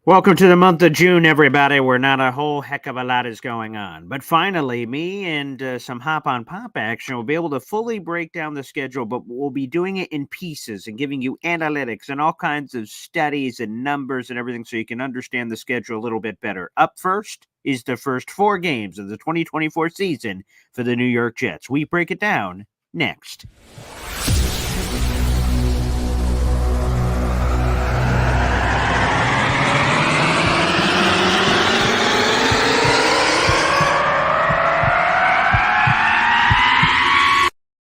Welcome to the month of June, everybody, where not a whole heck of a lot is going on. But finally, me and some hop on pop action will be able to fully break down the schedule, but we'll be doing it in pieces and giving you analytics and all kinds of studies and numbers and everything so you can understand the schedule a little bit better. Up first is the first 4 games of the 2024 season for the New York Jets. We break it down next.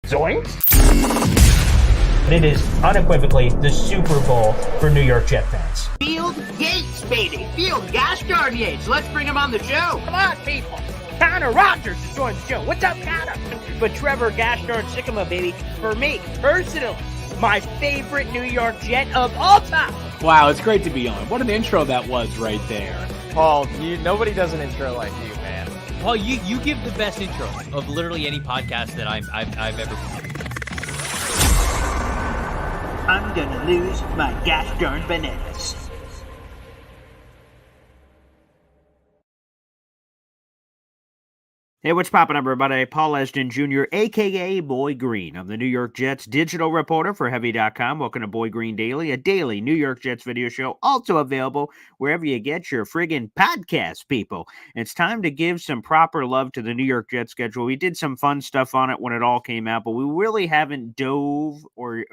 Zoinks! But it is unequivocally the Super Bowl for New York Jet fans. Field Yates, baby. Field Gosh darn Yates. Let's bring him on the show. Come on, people. Connor Rogers is joining the show. What's up, Connor? But Trevor Gosh darn Sycamore, baby, for me, personally, my favorite New York Jet of all time. Wow, it's great to be on. What an intro that was right there. Paul, nobody does an intro like you, man. Paul, you give the best intro of literally any podcast that I've ever been. I'm gonna lose my gosh darn bananas. Hey, what's poppin', everybody? Paul Esden Jr., a.k.a. Boy Green. I'm the New York Jets digital reporter for Heavy.com. Welcome to Boy Green Daily, a daily New York Jets video show, also available wherever you get your friggin' podcast, people. It's time to give some proper love to the New York Jets schedule. We did some fun stuff on it when it all came out, but we really haven't dove or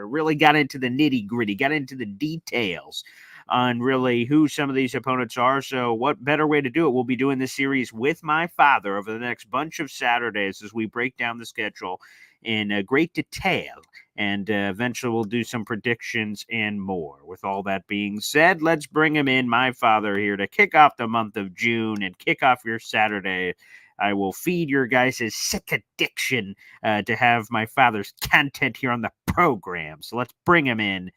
really got into the nitty-gritty, got into the details on really who some of these opponents are. So what better way to do it? We'll be doing this series with my father over the next bunch of Saturdays as we break down the schedule in great detail. And eventually we'll do some predictions and more. With all that being said, let's bring him in, my father, here to kick off the month of June and kick off your Saturday. I will feed your guys' sick addiction to have my father's content here on the program. So let's bring him in.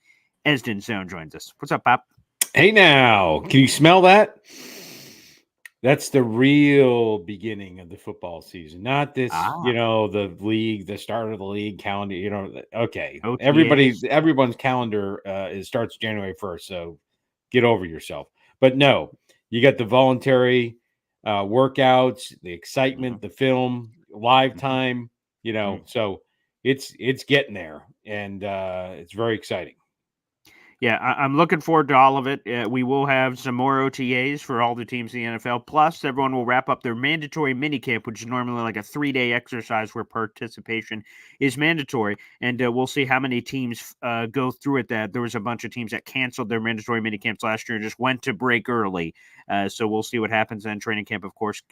Esden Zone joins us. What's up, Pop? Hey now, can you smell that? That's the real beginning of the football season, not this, the league, the start of the league calendar, okay. OTAs. Everyone's calendar starts January 1st, so get over yourself. But no, you got the voluntary workouts, the excitement, the film, live time, so it's getting there, and it's very exciting. Yeah, I'm looking forward to all of it. We will have some more OTAs for all the teams in the NFL. Plus, everyone will wrap up their mandatory minicamp, which is normally like a 3-day exercise where participation is mandatory. And we'll see how many teams go through it. There was a bunch of teams that canceled their mandatory minicamps last year and just went to break early. So we'll see what happens then. Training camp, of course,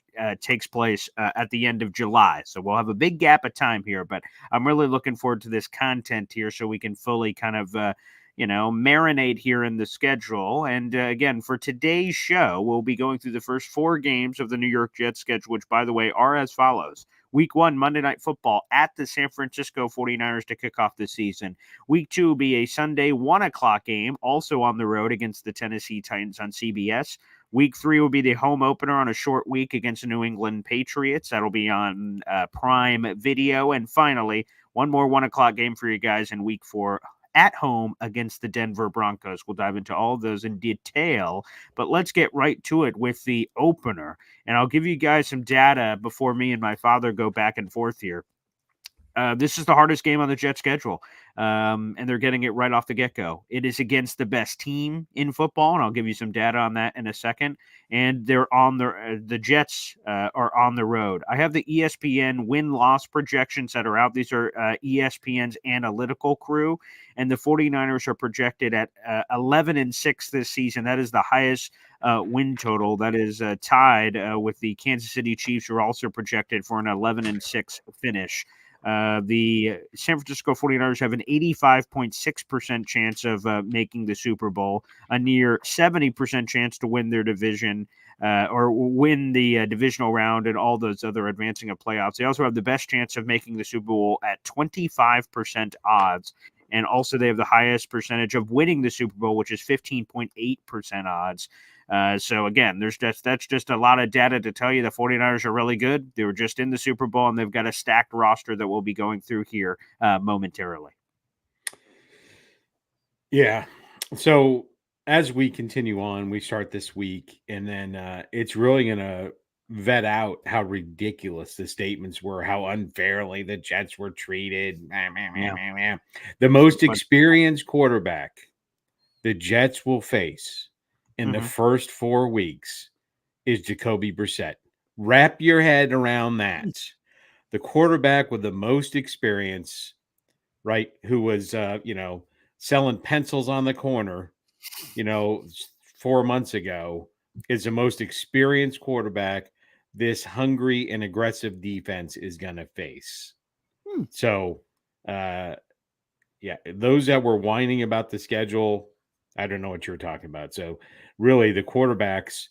takes place at the end of July. So we'll have a big gap of time here. But I'm really looking forward to this content here so we can fully kind of marinate here in the schedule. And again, for today's show, we'll be going through the first 4 games of the New York Jets schedule, which, by the way, are as follows. Week 1, Monday Night Football at the San Francisco 49ers to kick off the season. Week 2 will be a Sunday 1 o'clock game, also on the road against the Tennessee Titans on CBS. Week 3 will be the home opener on a short week against the New England Patriots. That'll be on Prime Video. And finally, one more 1 o'clock game for you guys in Week 4 at home against the Denver Broncos. We'll dive into all of those in detail, but let's get right to it with the opener. And I'll give you guys some data before me and my father go back and forth here. This is the hardest game on the Jets schedule, and they're getting it right off the get-go. It is against the best team in football, and I'll give you some data on that in a second. And they're on the Jets are on the road. I have the ESPN win-loss projections that are out. These are ESPN's analytical crew, and the 49ers are projected at 11-6 this season. That is the highest win total. That is tied with the Kansas City Chiefs, who are also projected for an 11-6 finish. The San Francisco 49ers have an 85.6% chance of making the Super Bowl, a near 70% chance to win their division or win the divisional round and all those other advancing of playoffs. They also have the best chance of making the Super Bowl at 25% odds. And also they have the highest percentage of winning the Super Bowl, which is 15.8% odds. So again, that's just a lot of data to tell you the 49ers are really good. They were just in the Super Bowl, and they've got a stacked roster that we'll be going through here momentarily. Yeah. So as we continue on, we start this week, and then it's really going to vet out how ridiculous the statements were, how unfairly the Jets were treated. Meh, meh, meh, Yeah. meh, meh. The most But experienced quarterback the Jets will face in the Mhm. first 4 weeks is Jacoby Brissett. Wrap your head around that. The quarterback with the most experience, right, who was, selling pencils on the corner, 4 months ago, is the most experienced quarterback this hungry and aggressive defense is going to face. Hmm. So, yeah, those that were whining about the schedule, I don't know what you're talking about. So, really, the quarterbacks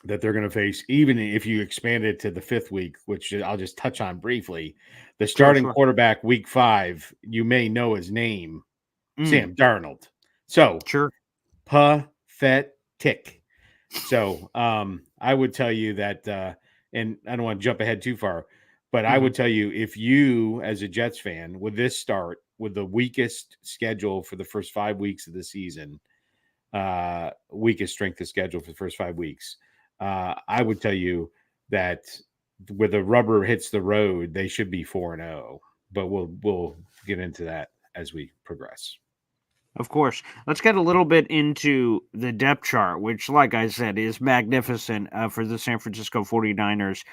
that they're going to face, even if you expand it to the 5th week, which I'll just touch on briefly, the Sure, starting sure. quarterback week 5, you may know his name, Mm, Sam Darnold. So, sure. pathetic. So, I would tell you that, and I don't want to jump ahead too far, but I Mhm. would tell you, if you, as a Jets fan, with this start, with the weakest schedule for the first 5 weeks of the season, weakest strength of schedule for the first 5 weeks, I would tell you that where the rubber hits the road, they should be 4-0. But we'll get into that as we progress. Of course. Let's get a little bit into the depth chart, which, like I said, is magnificent for the San Francisco 49ers.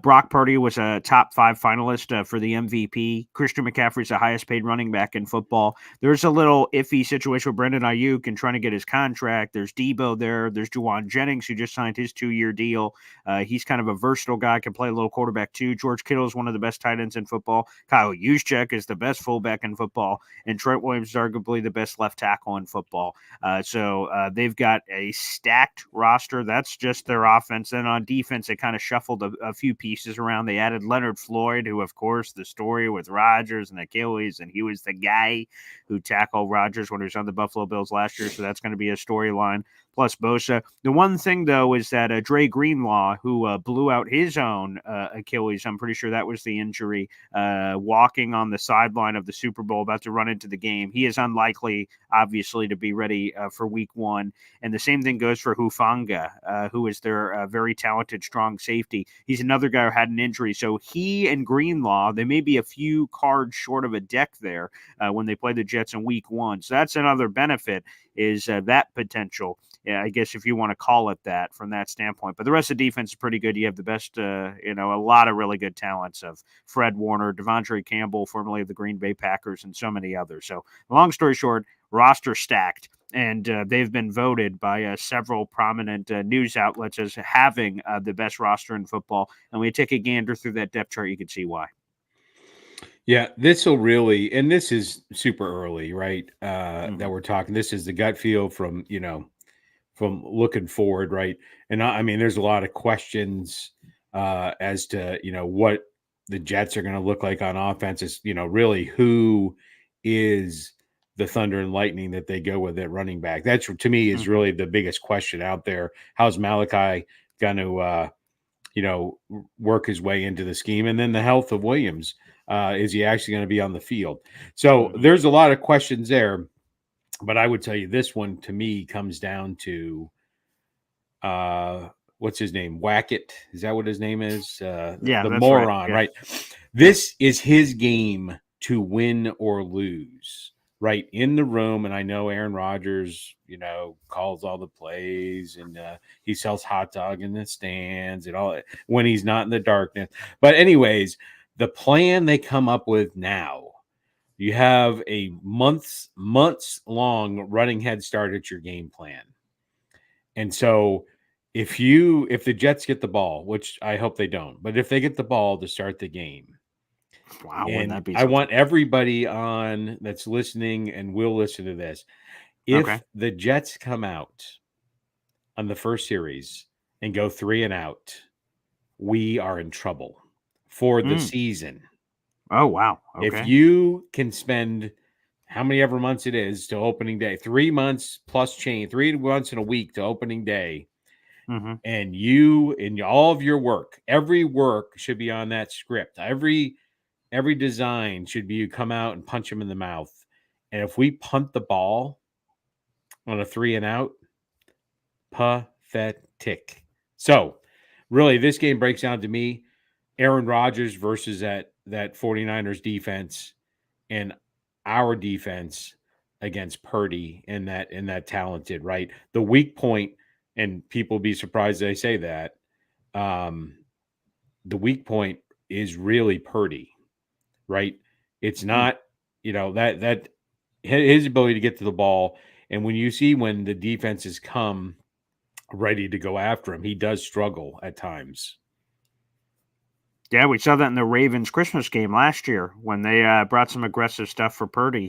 Brock Purdy was a top 5 finalist for the MVP. Christian McCaffrey's the highest paid running back in football. There's a little iffy situation with Brendan Ayuk and trying to get his contract. There's Debo there. There's Juwan Jennings, who just signed his 2-year deal. He's kind of a versatile guy, can play a little quarterback too. George Kittle is one of the best tight ends in football. Kyle Juszczyk is the best fullback in football. And Trent Williams is arguably the best left tackle in football. So they've got a stacked roster. That's just their offense. Then on defense, they kind of shuffled a few pieces around. They added Leonard Floyd, who, of course, the story with Rodgers and Achilles, and he was the guy who tackled Rodgers when he was on the Buffalo Bills last year. So that's going to be a storyline. Plus Bosa. The one thing, though, is that Dre Greenlaw, who blew out his own Achilles, I'm pretty sure that was the injury, walking on the sideline of the Super Bowl, about to run into the game. He is unlikely, obviously, to be ready for week 1. And the same thing goes for Hufanga, who is their very talented, strong safety. He's another guy who had an injury. So he and Greenlaw, they may be a few cards short of a deck there when they play the Jets in week 1. So that's another benefit, is that potential. Yeah, I guess if you want to call it that from that standpoint. But the rest of the defense is pretty good. You have the best, a lot of really good talents of Fred Warner, Devondre Campbell, formerly of the Green Bay Packers, and so many others. So long story short, roster stacked. And they've been voted by several prominent news outlets as having the best roster in football. And when you take a gander through that depth chart, you can see why. Yeah, this will really, and this is super early, right? That Mhm. we're talking. This is the gut feel from, from looking forward, right? And I mean, there's a lot of questions as to, what the Jets are going to look like on offense. Is, really who is the thunder and lightning that they go with at running back? That's, to me, is Mhm. really the biggest question out there. How's Malachi going to, work his way into the scheme? And then the health of Williams. Is he actually going to be on the field? So Mhm. there's a lot of questions there. But I would tell you this one, to me, comes down to what's his name? Wackett. Is that what his name is? Yeah, The that's right. moron, Yeah. right? Yep. This is his game to win or lose, right? In the room. And I know Aaron Rodgers, calls all the plays, and he sells hot dog in the stands and all when he's not in the darkness. But anyways, the plan they come up with now, you have a months long running head start at your game plan. And so if the Jets get the ball, which I hope they don't, but if they get the ball to start the game, Wow, wouldn't and that be I something? want everybody on that's listening and will listen to this, Okay. if the Jets come out on the first series and go 3-and-out, we are in trouble for the Mm. season. Oh, wow. If Okay. you can spend how many ever months it is to opening day, 3 months plus change, 3 months in a week to opening day, Mm-hmm. and you in all of your work, every work should be on that script. Every design should be you come out and punch him in the mouth. And if we punt the ball, on a 3-and-out. Pathetic. So, really, this game breaks down to me Aaron Rodgers versus that 49ers defense and our defense against Purdy and that talented, right? The weak point, and people be surprised I say that, the weak point is really Purdy, right? It's not, that his ability to get to the ball. And when you see when the defenses come ready to go after him, he does struggle at times. Yeah, we saw that in the Ravens Christmas game last year when they brought some aggressive stuff for Purdy.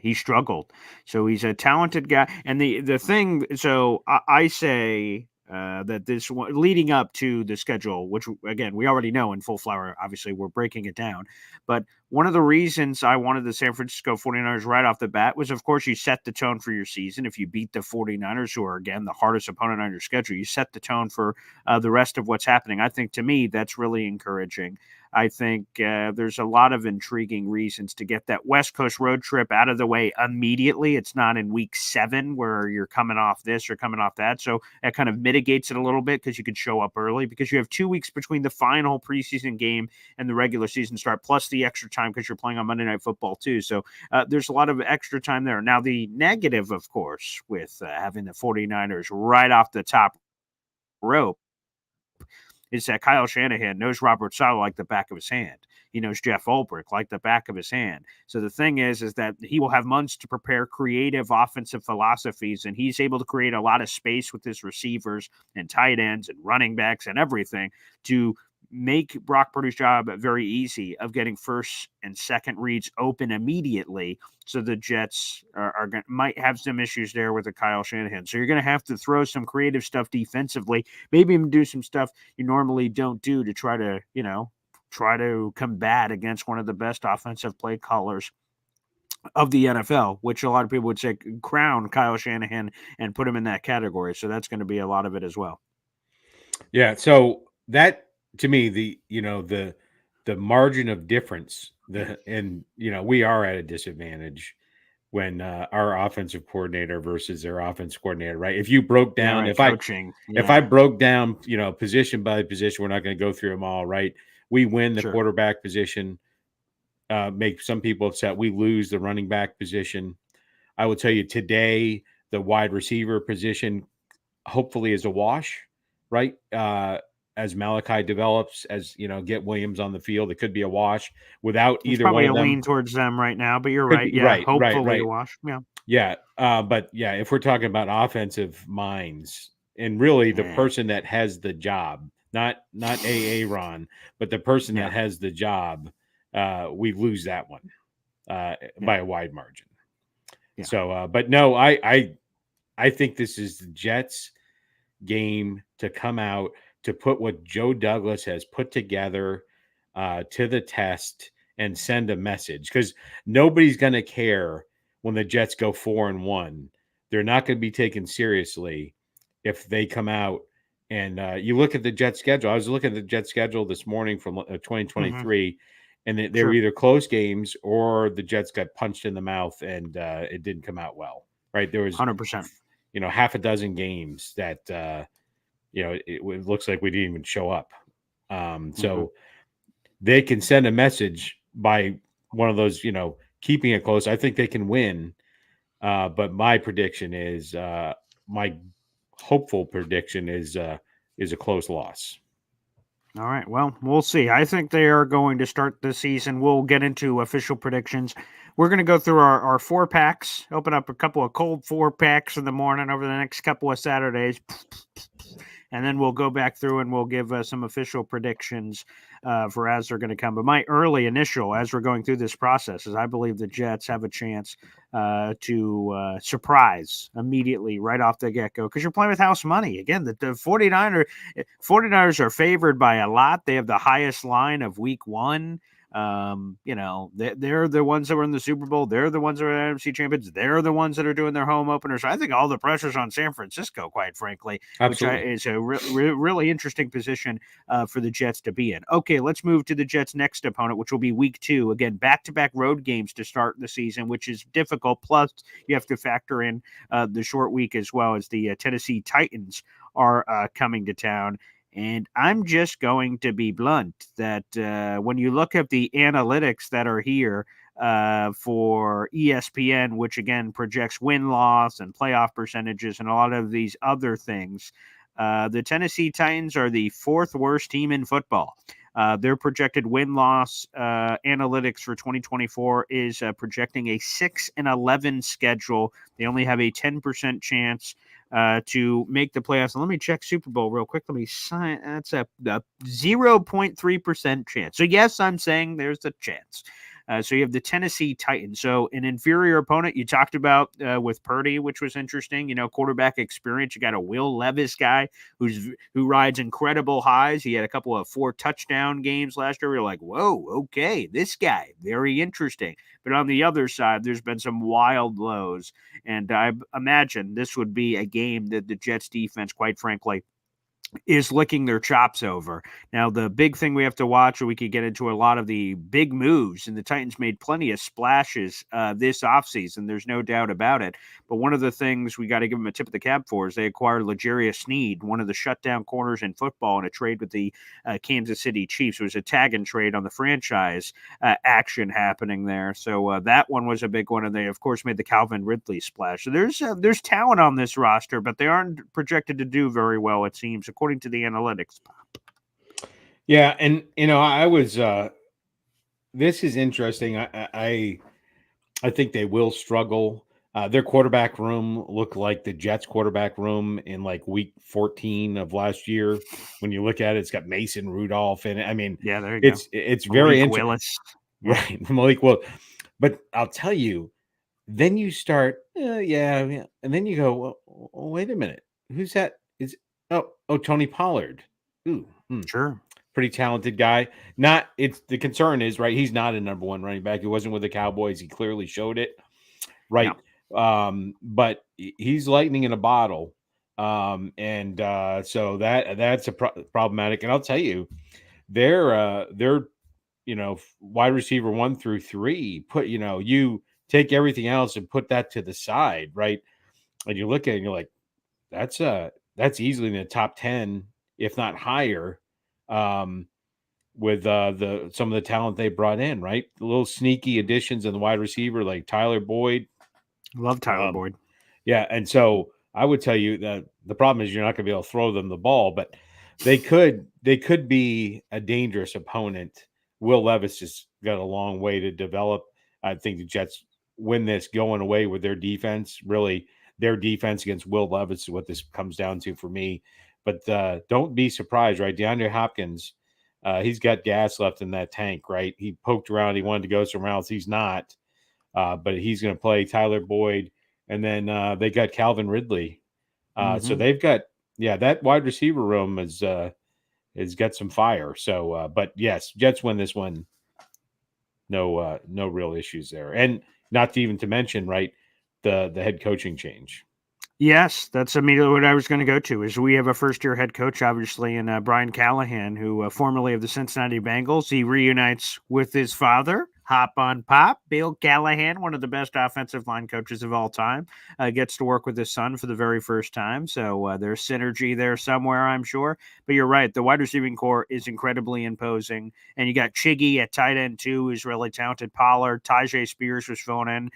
He struggled. So he's a talented guy. And the thing, so I say that this one, leading up to the schedule, which again we already know in full flower. Obviously, we're breaking it down. But one of the reasons I wanted the San Francisco 49ers right off the bat was, of course, you set the tone for your season. If you beat the 49ers, who are, again, the hardest opponent on your schedule, you set the tone for the rest of what's happening. I think, to me, that's really encouraging. I think there's a lot of intriguing reasons to get that West Coast road trip out of the way immediately. It's not in week 7 where you're coming off this or coming off that. So that kind of mitigates it a little bit because you could show up early because you have 2 weeks between the final preseason game and the regular season start, plus the extra time because you're playing on Monday Night Football too. So there's a lot of extra time there. Now, the negative, of course, with having the 49ers right off the top rope is that Kyle Shanahan knows Robert Saleh like the back of his hand. He knows Jeff Ulbrich like the back of his hand. So the thing is that he will have months to prepare creative offensive philosophies, and he's able to create a lot of space with his receivers and tight ends and running backs and everything to make Brock Purdy's job very easy of getting first and second reads open immediately. So the Jets might have some issues there with the Kyle Shanahan. So you're going to have to throw some creative stuff defensively, maybe even do some stuff you normally don't do to try to combat against one of the best offensive play callers of the NFL, which a lot of people would say crown Kyle Shanahan and put him in that category. So that's going to be a lot of it as well. Yeah. So that, to me, the margin of difference, we are at a disadvantage when our offensive coordinator versus their offense coordinator, right? If you broke down, if I broke down, position by position, we're not going to go through them all, right? We win the quarterback position, make some people upset. We lose the running back position. I will tell you today, the wide receiver position hopefully is a wash, right? As Malachi develops, as get Williams on the field, it could be a wash without either one of them. Probably a lean towards them right now, but you're right. Yeah, hopefully a wash. Yeah. Yeah. But yeah, if we're talking about offensive minds and really the person that has the job, not Aaron, but the person that has the job, we lose that one by a wide margin. Yeah. So, but no, I think this is the Jets game to come out to put what Joe Douglas has put together to the test and send a message, because nobody's going to care when the Jets go 4-1. They're not going to be taken seriously if they come out and you look at the Jets schedule. I was looking at the Jets schedule this morning from 2023, and they were either close games or the Jets got punched in the mouth and it didn't come out well, right? There was 100%, half a dozen games that, it looks like we didn't even show up. So they can send a message by one of those, keeping it close. I think they can win. But my prediction is, my hopeful prediction is a close loss. All right. Well, we'll see. I think they are going to start the season. We'll get into official predictions. We're going to go through our 4-packs, open up a couple of cold 4-packs in the morning over the next couple of Saturdays. And then we'll go back through and we'll give some official predictions for as they're going to come. But my early initial, as we're going through this process, is I believe the Jets have a chance to surprise immediately right off the get-go, because you're playing with house money. Again, the 49ers are favored by a lot. They have the highest line of week 1. They're the ones that were in the Super Bowl. They're the ones that are NFC champions. They're the ones that are doing their home openers. I think all the pressure's on San Francisco, quite frankly, Absolutely. is a really interesting position for the Jets to be in. Okay, let's move to the Jets' next opponent, which will be week 2. Again, back-to-back road games to start the season, which is difficult. Plus, you have to factor in the short week as well, as the Tennessee Titans are coming to town. And I'm just going to be blunt that when you look at the analytics that are here for ESPN, which again projects win-loss and playoff percentages and a lot of these other things, the Tennessee Titans are the 4th worst team in football. Their projected win-loss analytics for 2024 is projecting a 6-11 schedule. They only have a 10% chance to make the playoffs. And let me check Super Bowl real quick. Let me sign. That's a 0.3% chance. So yes, I'm saying there's a chance. So you have the Tennessee Titans. So an inferior opponent you talked about with Purdy, which was interesting. Quarterback experience. You got a Will Levis guy who rides incredible highs. He had a couple of 4 touchdown games last year. You're like, whoa, okay, this guy, very interesting. But on the other side, there's been some wild lows. And I imagine this would be a game that the Jets defense, quite frankly, is licking their chops over. Now, the big thing we have to watch, or we could get into a lot of the big moves, and the Titans made plenty of splashes this offseason. There's no doubt about it. But one of the things we got to give them a tip of the cap for is they acquired L'Jarius Sneed, one of the shutdown corners in football, in a trade with the Kansas City Chiefs. It was a tag and trade on the franchise action happening there. So that one was a big one. And they, of course, made the Calvin Ridley splash. So there's talent on this roster, but they aren't projected to do very well, it seems, according to the analytics. Yeah, and I was. This is interesting. I think they will struggle. Their quarterback room looked like the Jets' quarterback room in like week 14 of last year. When you look at it, it's got Mason Rudolph in it. I mean, yeah, there you go. It's very Malik Willis, right? Malik Willis. But I'll tell you, then you start, yeah, and then you go, well, wait a minute, who's that? Tony Pollard. Ooh, sure. Pretty talented guy. The concern is, right, he's not a number 1 running back. He wasn't with the Cowboys. He clearly showed it. Right. No. But he's lightning in a bottle. So that's problematic. And I'll tell you, they're wide receiver 1 through 3, you take everything else and put that to the side, right? And you look at it and you're like, that's easily in the top 10, if not higher, with some of the talent they brought in, right? The little sneaky additions in the wide receiver like Tyler Boyd. Love Tyler Boyd. Yeah, and so I would tell you that the problem is you're not going to be able to throw them the ball, but they could be a dangerous opponent. Will Levis just got a long way to develop. I think the Jets win this going away with their defense. Really, their defense against Will Levis is what this comes down to for me. But don't be surprised, right? DeAndre Hopkins, he's got gas left in that tank, right? He poked around. He wanted to go somewhere else. He's not. But he's going to play Tyler Boyd. And then they got Calvin Ridley. So they've got, that wide receiver room has got some fire. So, but yes, Jets win this one. No real issues there. And not to even to mention, right, the head coaching change. Yes, that's immediately what I was going to go to. Is we have a first-year head coach, obviously, in Brian Callahan, who formerly of the Cincinnati Bengals. He reunites with his father, Hop on Pop. Bill Callahan, one of the best offensive line coaches of all time, gets to work with his son for the very first time. So there's synergy there somewhere, I'm sure. But you're right. The wide receiving core is incredibly imposing. And you got Chiggy at tight end, too, who's really talented. Pollard, Tajay Spears was filling in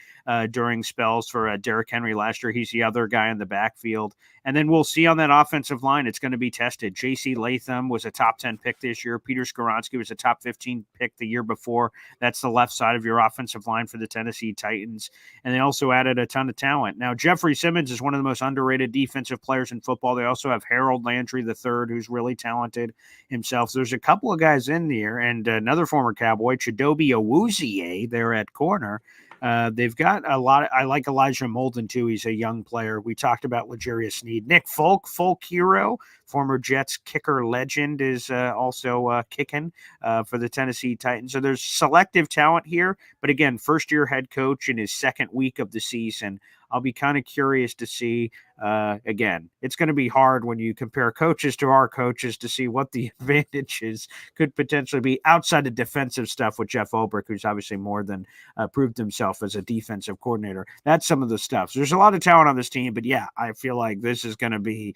during spells for Derrick Henry last year. He's the other guy in the backfield. And then we'll see on that offensive line, it's going to be tested. J.C. Latham was a top 10 pick this year. Peter Skoronski was a top 15 pick the year before. That's the left side of your offensive line for the Tennessee Titans. And they also added a ton of talent. Now, Jeffrey Simmons is one of the most underrated defensive players in football. They also have Harold Landry III, who's really talented himself. So there's a couple of guys in there, and another former Cowboy, Chidobe Awuzie, there at corner. They've got a lot. I like Elijah Molden too. He's a young player. We talked about L'Jarius Sneed. Nick Folk Hero, former Jets kicker legend, is also kicking for the Tennessee Titans. So there's selective talent here. But again, first-year head coach in his second week of the season. I'll be kind of curious to see. Again, it's going to be hard when you compare coaches to our coaches to see what the advantages could potentially be outside of defensive stuff with Jeff Ulbrich, who's obviously more than proved himself as a defensive coordinator. That's some of the stuff. So there's a lot of talent on this team, but yeah, I feel like this is going to be.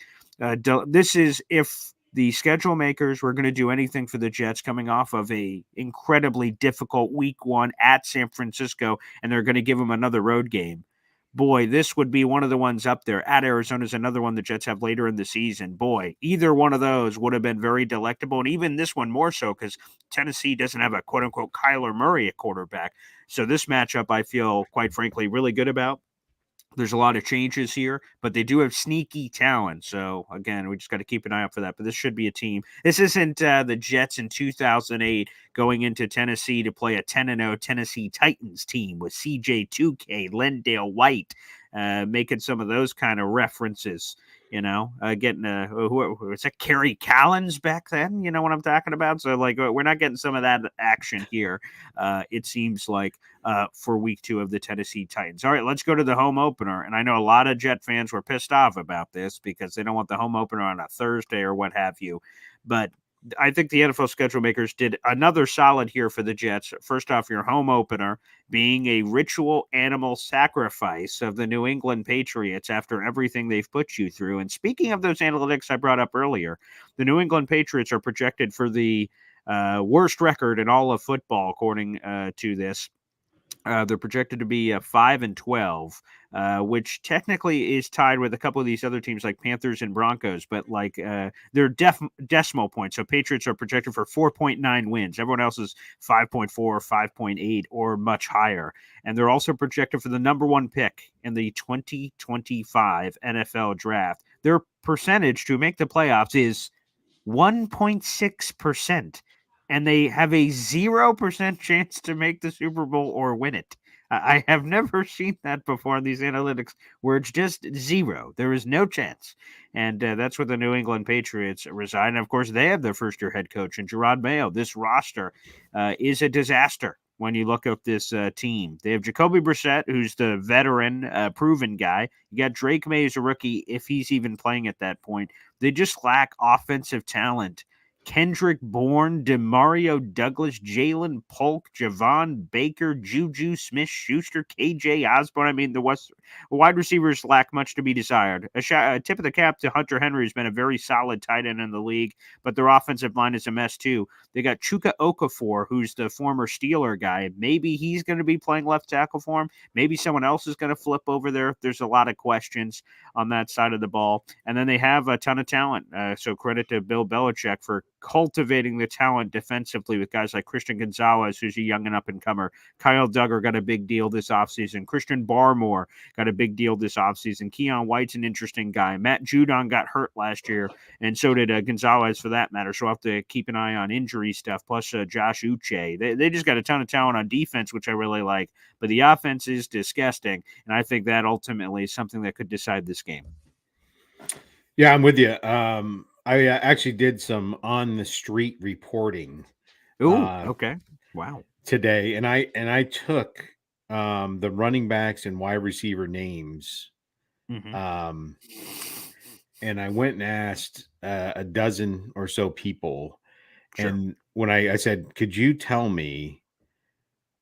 This is if the schedule makers were going to do anything for the Jets coming off of a incredibly difficult week 1 at San Francisco, and they're going to give them another road game. Boy, this would be one of the ones up there. At Arizona is another one the Jets have later in the season. Boy, either one of those would have been very delectable. And even this one more so because Tennessee doesn't have a quote-unquote Kyler Murray at quarterback. So this matchup I feel, quite frankly, really good about. There's a lot of changes here, but they do have sneaky talent. So, again, we just got to keep an eye out for that. But this should be a team. This isn't the Jets in 2008 going into Tennessee to play a 10-0 Tennessee Titans team with CJ2K, Lendale White, making some of those kind of references. Getting who was that? Kerry Collins back then. You know what I'm talking about? So, like, we're not getting some of that action here. It seems like for week 2 of the Tennessee Titans. All right, let's go to the home opener. And I know a lot of Jet fans were pissed off about this because they don't want the home opener on a Thursday or what have you. But I think the NFL schedule makers did another solid here for the Jets. First off, your home opener being a ritual animal sacrifice of the New England Patriots after everything they've put you through. And speaking of those analytics I brought up earlier, the New England Patriots are projected for the worst record in all of football, according to this. They're projected to be 5-12, which technically is tied with a couple of these other teams like Panthers and Broncos, but like they're decimal points. So Patriots are projected for 4.9 wins. Everyone else is 5.4, 5.8, or much higher. And they're also projected for the number 1 pick in the 2025 NFL draft. Their percentage to make the playoffs is 1.6%. And they have a 0% chance to make the Super Bowl or win it. I have never seen that before in these analytics where it's just 0. There is no chance. And that's where the New England Patriots reside. And, of course, they have their first-year head coach in Gerard Mayo. This roster is a disaster when you look at this team. They have Jacoby Brissett, who's the veteran, proven guy. You got Drake May as a rookie, if he's even playing at that point. They just lack offensive talent. Kendrick Bourne, Demario Douglas, Jalen Polk, Javon Baker, Juju Smith-Schuster, KJ Osborne. I mean, the wide receivers lack much to be desired. A tip of the cap to Hunter Henry, who's been a very solid tight end in the league, but their offensive line is a mess too. They got Chuka Okafor, who's the former Steeler guy. Maybe he's going to be playing left tackle for him. Maybe someone else is going to flip over there. There's a lot of questions on that side of the ball. And then they have a ton of talent. So credit to Bill Belichick for cultivating the talent defensively with guys like Christian Gonzalez, who's a young and up-and-comer. Kyle Duggar got a big deal this offseason. Christian Barmore got a big deal this offseason. Keon White's an interesting guy. Matt Judon got hurt last year, and so did Gonzalez for that matter. So I'll have to keep an eye on injury stuff, plus Josh Uche. They just got a ton of talent on defense, which I really like. But the offense is disgusting, and I think that ultimately is something that could decide this game. Yeah, I'm with you. I actually did some on the street reporting. Okay. Wow. Today, and I took the running backs and wide receiver names, Mm-hmm. and I went and asked a dozen or so people. Sure. And when I said, "Could you tell me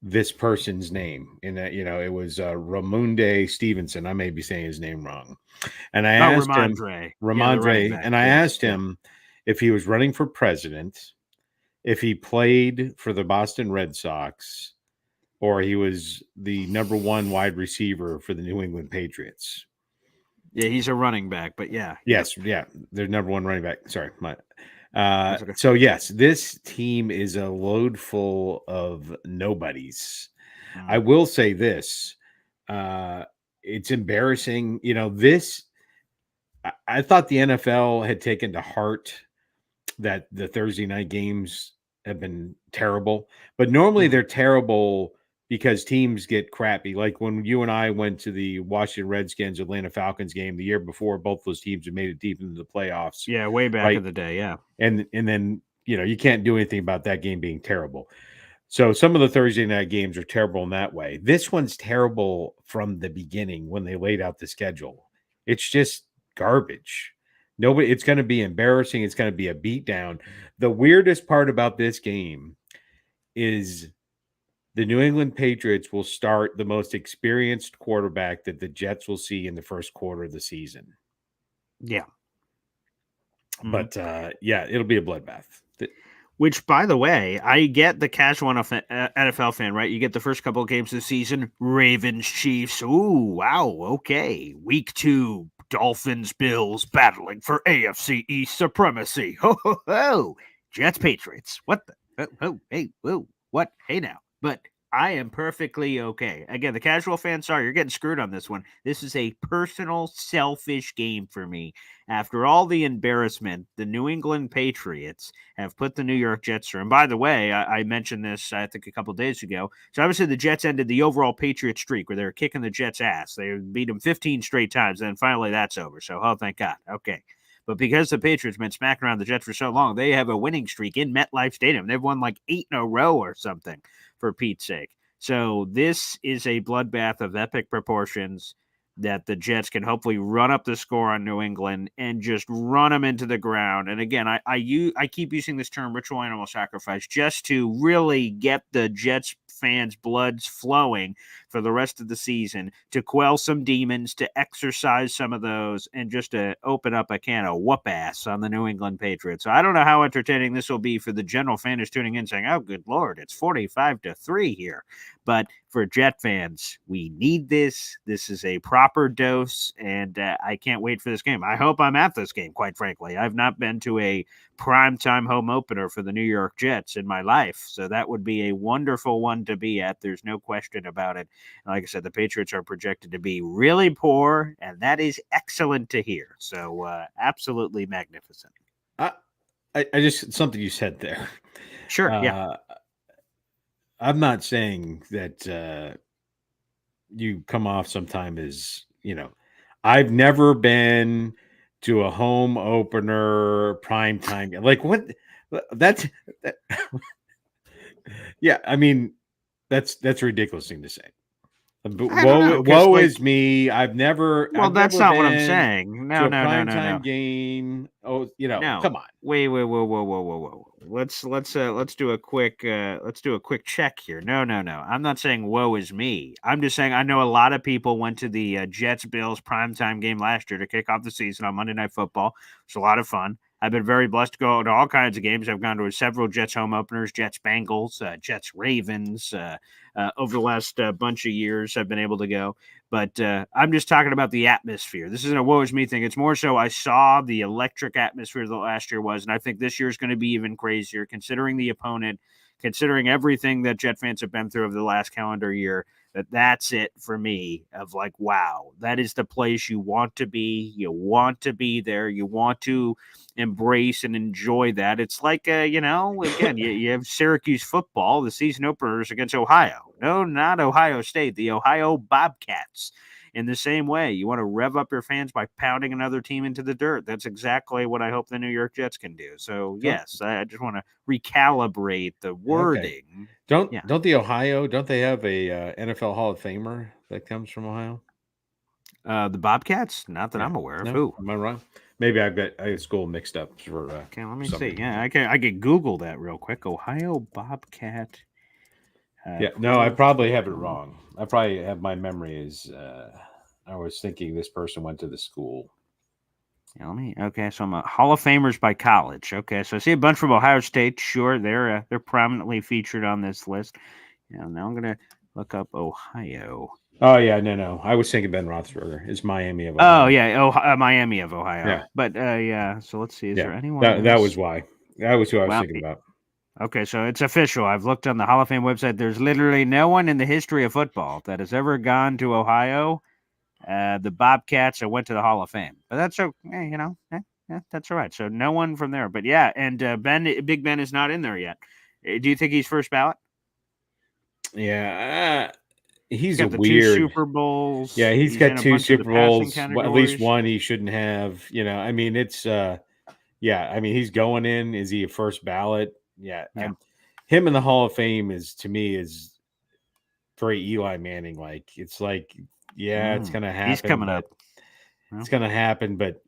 this person's name?" And it was Ramonde Stevenson. I may be saying his name wrong. And I asked Ramondre, and I asked him if he was running for president, if he played for the Boston Red Sox, or he was the number 1 wide receiver for the New England Patriots. Yeah, he's a running back, but yeah. Yes, yeah, they're number 1 running back. Sorry, so yes, this team is a load full of nobodies. I will say this: it's embarrassing. I thought the NFL had taken to heart that the Thursday night games have been terrible, but normally they're terrible because teams get crappy. Like when you and I went to the Washington Redskins Atlanta Falcons game the year before, both those teams had made it deep into the playoffs. Yeah, way back right? in the day. Yeah. And then you can't do anything about that game being terrible. So some of the Thursday night games are terrible in that way. This one's terrible from the beginning when they laid out the schedule. It's just garbage. Nobody. It's going to be embarrassing. It's going to be a beatdown. The weirdest part about this game is the New England Patriots will start the most experienced quarterback that the Jets will see in the first quarter of the season. Yeah. But yeah, it'll be a bloodbath. Which, by the way, I get the casual NFL fan, right? You get the first couple of games of the season, Ravens, Chiefs. Ooh, wow, okay. Week 2, Dolphins, Bills battling for AFC East supremacy. Ho, ho, ho. Jets, Patriots. What the? Oh, hey, whoa, what? Hey now. But I am perfectly okay. Again, the casual fan, sorry, you're getting screwed on this one. This is a personal, selfish game for me. After all the embarrassment, the New England Patriots have put the New York Jets through. And by the way, I mentioned this, I think, a couple days ago. So obviously the Jets ended the overall Patriot streak where they were kicking the Jets' ass. They beat them 15 straight times. And then finally that's over. So, oh, thank God. Okay. But because the Patriots been smacking around the Jets for so long, they have a winning streak in MetLife Stadium. They've won like 8 in a row or something, for Pete's sake. So this is a bloodbath of epic proportions that the Jets can hopefully run up the score on New England and just run them into the ground. And again, I keep using this term ritual animal sacrifice just to really get the Jets fans' bloods flowing for the rest of the season, to quell some demons, to exercise some of those, and just to open up a can of whoop ass on the New England Patriots. So I don't know how entertaining this will be for the general fan who's tuning in saying, oh, good Lord, it's 45-3 here. But for Jet fans, we need this. This is a proper dose, and I can't wait for this game. I hope I'm at this game, quite frankly. I've not been to a primetime home opener for the New York Jets in my life, so that would be a wonderful one to be at. There's no question about it. And like I said, the Patriots are projected to be really poor, and that is excellent to hear. So absolutely magnificent. I just something you said there. Sure, yeah. I'm not saying that you come off sometime as, I've never been to a home opener primetime. Like what? That, yeah, I mean, that's a ridiculous thing to say. Woe is me. I've never. Well, that's never not what I'm been saying. to a primetime game. Oh, No. come on. Wait, whoa. Let's do a quick check here. No. I'm not saying woe is me. I'm just saying I know a lot of people went to the Jets Bills primetime game last year to kick off the season on Monday Night Football. It's a lot of fun. I've been very blessed to go to all kinds of games. I've gone to several Jets home openers, Jets Bengals, Jets Ravens. Over the last bunch of years, I've been able to go. But I'm just talking about the atmosphere. This isn't a woe is me thing. It's more so I saw the electric atmosphere that last year was, and I think this year is going to be even crazier, considering the opponent, considering everything that Jet fans have been through over the last calendar year. That's it for me of like, wow, that is the place you want to be. You want to be there. You want to embrace and enjoy that. It's like, again, you have Syracuse football, the season openers against Ohio. No, not Ohio State, the Ohio Bobcats. In the same way, you want to rev up your fans by pounding another team into the dirt. That's exactly what I hope the New York Jets can do. So, yes, I just want to recalibrate the wording. Okay. Don't they have a NFL Hall of Famer that comes from Ohio? The Bobcats? Not that I'm aware of. No? Who? Am I wrong? Maybe I got school mixed up for. Okay, let me see. Yeah, I can Google that real quick. Ohio Bobcat. No, I probably have it wrong. I probably have my memory is. I was thinking this person went to the school. Okay, so I'm a Hall of Famers by college. Okay, so I see a bunch from Ohio State. Sure, they're prominently featured on this list. Now I'm gonna look up Ohio. Oh yeah, no. I was thinking Ben Roethlisberger. It's Miami of Ohio. Oh yeah, Miami of Ohio. Yeah, but yeah. So let's see. Is there anyone? That was why. That was who I was thinking about. Okay, so it's official. I've looked on the Hall of Fame website. There's literally no one in the history of football that has ever gone to Ohio. The Bobcats went to the Hall of Fame, but that's okay. That's all right. So no one from there. But yeah, and Big Ben is not in there yet. Do you think he's first ballot? Yeah, He's he's a got the 2 weird. Super Bowls. Yeah, he's He's got in a 2 bunch of the Super passing Bowls, at least categories. one he shouldn't have, I mean, it's, yeah, I mean, he's going in. Is he a first ballot? Yeah, Yeah. him in the Hall of Fame is, to me, is very Eli Manning. Like, it's like, yeah, it's gonna He's happen, coming but up. Well, it's gonna happen. But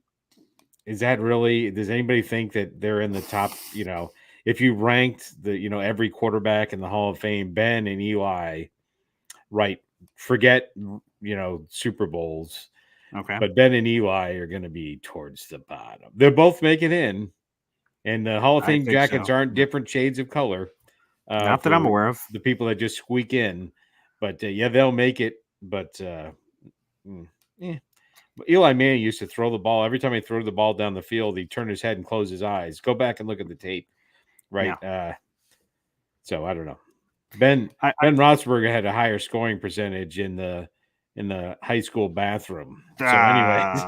is that really? Does anybody think that they're in the top? If you ranked every quarterback in the Hall of Fame, Ben and Eli, right? Forget Super Bowls. okay. But Ben and Eli are going to be towards the bottom. They're both making in, and the Hall of I Fame think jackets so. aren't Yeah. different shades of color Not that I'm for aware of. the people that just squeak in. But yeah, they'll make it. But yeah. Eli Manning used to throw the ball. Every time he threw the ball down the field, he'd turn his head and close his eyes. Go back and look at the tape, right? So I don't know. Ben I Roethlisberger had a higher scoring percentage in the high school bathroom. So, anyways,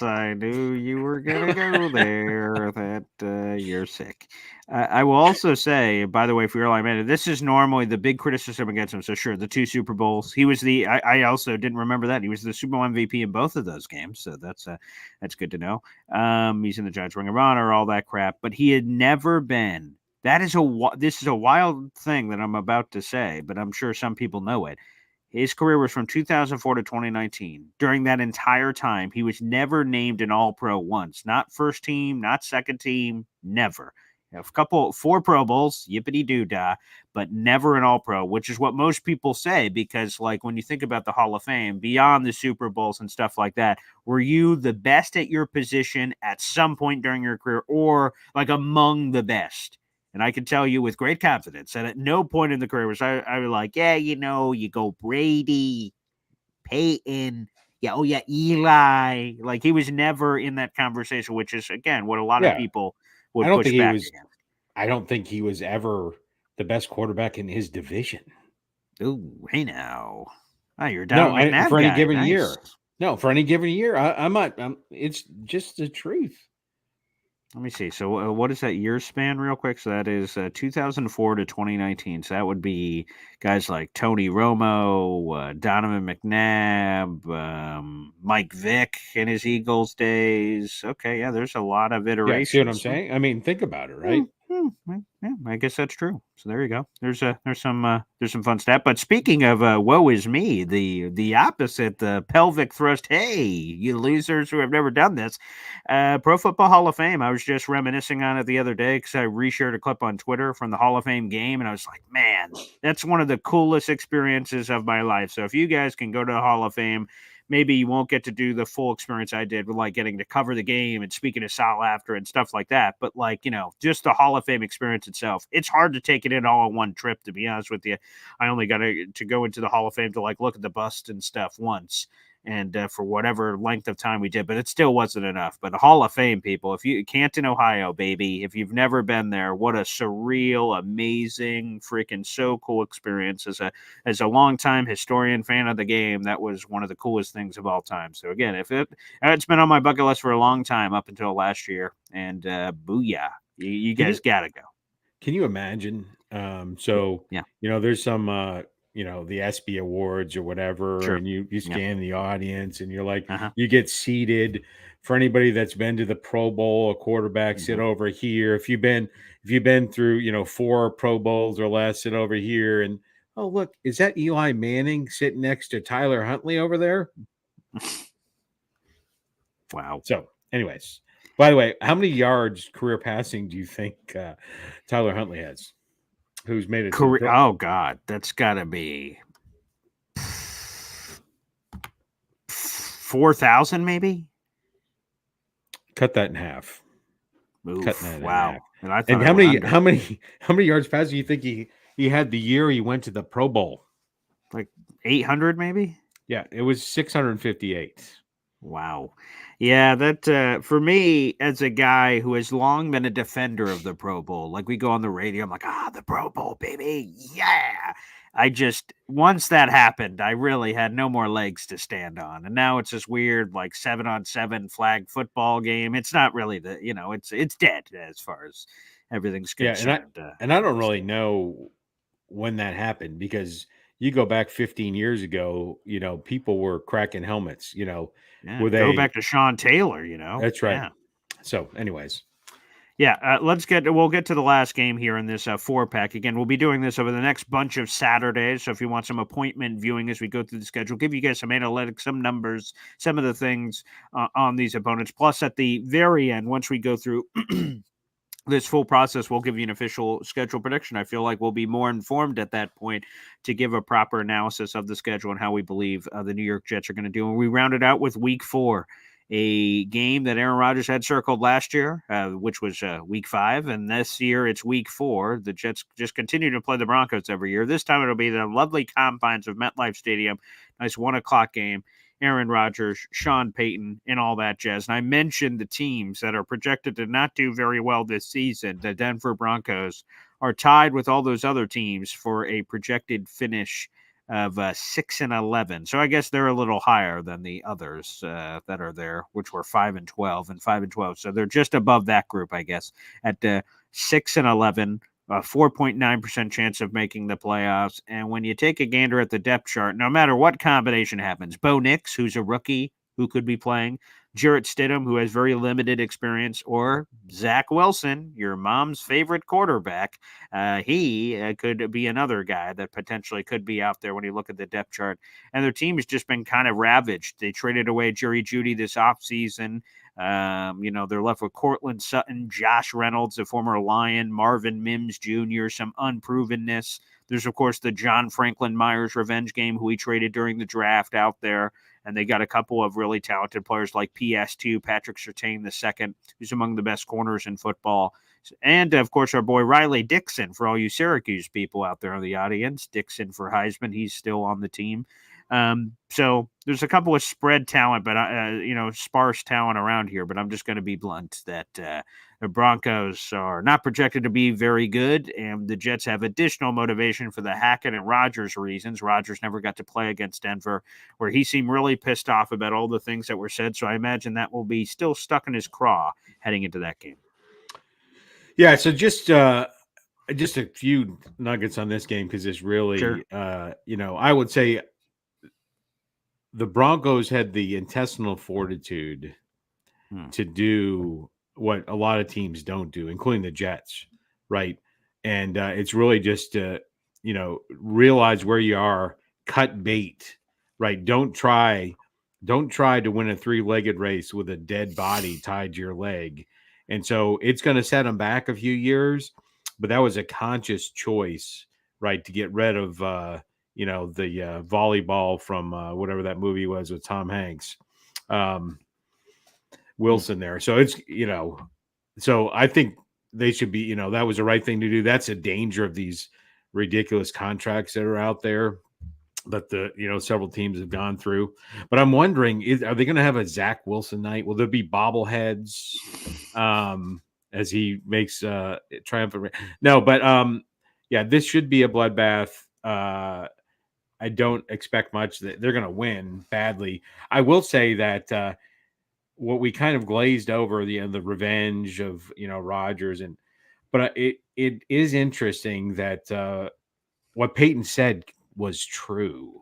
I knew you were gonna go there. That you're sick. I will also say, by the way, for Eli Manning, this is normally the big criticism against him. So sure, the 2 Super Bowls. He was the. I also didn't remember that he was the Super Bowl MVP in both of those games. So that's good to know. He's in the Giants Ring of Honor, all that crap. But he had never been. This is a wild thing that I'm about to say, but I'm sure some people know it. His career was from 2004 to 2019. During that entire time, he was never named an All-Pro once. Not first team, not second team, never. Four Pro Bowls, yippity doo dah, but never an All-Pro, which is what most people say because, like, when you think about the Hall of Fame, beyond the Super Bowls and stuff like that, were you the best at your position at some point during your career, or like among the best? And I can tell you with great confidence that at no point in the career was I was like, yeah, you go Brady, Peyton, Eli. Like he was never in that conversation, which is again what a lot of yeah, people I would don't think push he back was. against. I don't think he was ever the best quarterback in his division. Ooh, hey now. Oh, you're a No, Donovan McNabb for any guy. given Nice. year. No, for any given year, I'm not. It's just the truth. Let me see. So, what is that year span, real quick? So that is 2004 to 2019. So that would be guys like Tony Romo, Donovan McNabb, Mike Vick in his Eagles days. Okay, yeah, there's a lot of Yeah, see what I'm iterations. saying? I mean, think about it, right? Yeah, I guess that's true. So there you go. There's some fun stat. But speaking of woe is me, the opposite, the pelvic thrust. Hey, you losers who have never done this. Pro Football Hall of Fame. I was just reminiscing on it the other day because I reshared a clip on Twitter from the Hall of Fame game, and I was like, man, that's one of the coolest experiences of my life. So if you guys can go to the Hall of Fame, maybe you won't get to do the full experience I did with like getting to cover the game and speaking to Sal after and stuff like that. But like, just the Hall of Fame experience itself, it's hard to take it in all in one trip, to be honest with you. I only got to go into the Hall of Fame to like look at the bust and stuff once. And for whatever length of time we did, but it still wasn't enough. But the Hall of Fame, people, if you Canton, Ohio, baby, if you've never been there, what a surreal, amazing, freaking so cool experience. As a longtime historian fan of the game, that was one of the coolest things of all time. So again, it's been on my bucket list for a long time up until last year, and booyah, you guys gotta go. Can you imagine? Yeah. There's some, the ESPY awards or whatever, Sure. and you scan the audience, and you're like, Uh-huh. you get seated. For anybody that's been to the Pro Bowl, a quarterback sit over here. If you've been through, 4 Pro Bowls or less, sit over here. And oh, look, is that Eli Manning sitting next to Tyler Huntley over there? Wow. So, anyways, by the way, how many yards career passing do you think Tyler Huntley has? Who's made it to the Pro? Oh God, that's gotta be 4,000 maybe. Cut that in half. Oof, Cutting that in wow. half. And I thought And I how went many under. how many yards passing do you think he had the year he went to the Pro Bowl? Like 800 maybe. Yeah, it was 658. Wow. Yeah, that for me as a guy who has long been a defender of the Pro Bowl, like we go on the radio, I'm like, the Pro Bowl, baby. Yeah. I just once that happened, I really had no more legs to stand on. And now it's this weird like 7-on-7 flag football game. It's not really it's dead as far as everything's Yeah, concerned. and I don't really know when that happened, because you go back 15 years ago, people were cracking helmets, Yeah, were go they? back to Sean Taylor, That's right. Yeah. So, anyways, Yeah, we'll get to the last game here in this 4-pack. Again, we'll be doing this over the next bunch of Saturdays. So if you want some appointment viewing as we go through the schedule, give you guys some analytics, some numbers, some of the things on these opponents. Plus, at the very end, once we go through this full process, we'll give you an official schedule prediction. I feel like we'll be more informed at that point to give a proper analysis of the schedule and how we believe the New York Jets are going to do. And we round it out with Week 4, a game that Aaron Rodgers had circled last year, which was Week 5, and this year it's Week 4. The Jets just continue to play the Broncos every year. This time it'll be the lovely confines of MetLife Stadium. Nice 1:00 game. Aaron Rodgers, Sean Payton, and all that jazz. And I mentioned the teams that are projected to not do very well this season. The Denver Broncos are tied with all those other teams for a projected finish of 6-11. So I guess they're a little higher than the others that are there, which were 5-12 and 5-12. So they're just above that group, I guess, at 6-11. A 4.9% chance of making the playoffs. And when you take a gander at the depth chart, no matter what combination happens, Bo Nix, who's a rookie who could be playing, Jarrett Stidham, who has very limited experience, or Zach Wilson, your mom's favorite quarterback, he could be another guy that potentially could be out there when you look at the depth chart. And their team has just been kind of ravaged. They traded away Jerry Jeudy this offseason. They're left with Cortland Sutton, Josh Reynolds, a former Lion, Marvin Mims Jr., some unprovenness. There's, of course, the John Franklin Myers revenge game, who he traded during the draft out there. And they got a couple of really talented players like PS2, Patrick Surtain II, who's among the best corners in football. And, of course, our boy Riley Dixon, for all you Syracuse people out there in the audience. Dixon for Heisman. He's still on the team. So there's a couple of spread talent, but sparse talent around here. But I'm just going to be blunt that the Broncos are not projected to be very good, and the Jets have additional motivation for the Hackett and Rodgers reasons. Rodgers never got to play against Denver, where he seemed really pissed off about all the things that were said. So I imagine that will be still stuck in his craw heading into that game. Yeah. So just a few nuggets on this game, because it's really, Sure. I would say the Broncos had the intestinal fortitude to do what a lot of teams don't do, including the Jets, right? And it's really just to, realize where you are, cut bait, right? Don't try to win a 3-legged race with a dead body tied to your leg. And so it's going to set them back a few years, but that was a conscious choice, right, to get rid of the volleyball from whatever that movie was with Tom Hanks, Wilson there. So it's, so I think they should be, that was the right thing to do. That's a danger of these ridiculous contracts that are out there that several teams have gone through. But I'm wondering, are they going to have a Zach Wilson night? Will there be bobbleheads as he makes triumphant? No, but yeah, this should be a bloodbath. I don't expect much. That they're going to win badly. I will say that what we kind of glazed over the revenge of Rodgers, but it is interesting that what Peyton said was true,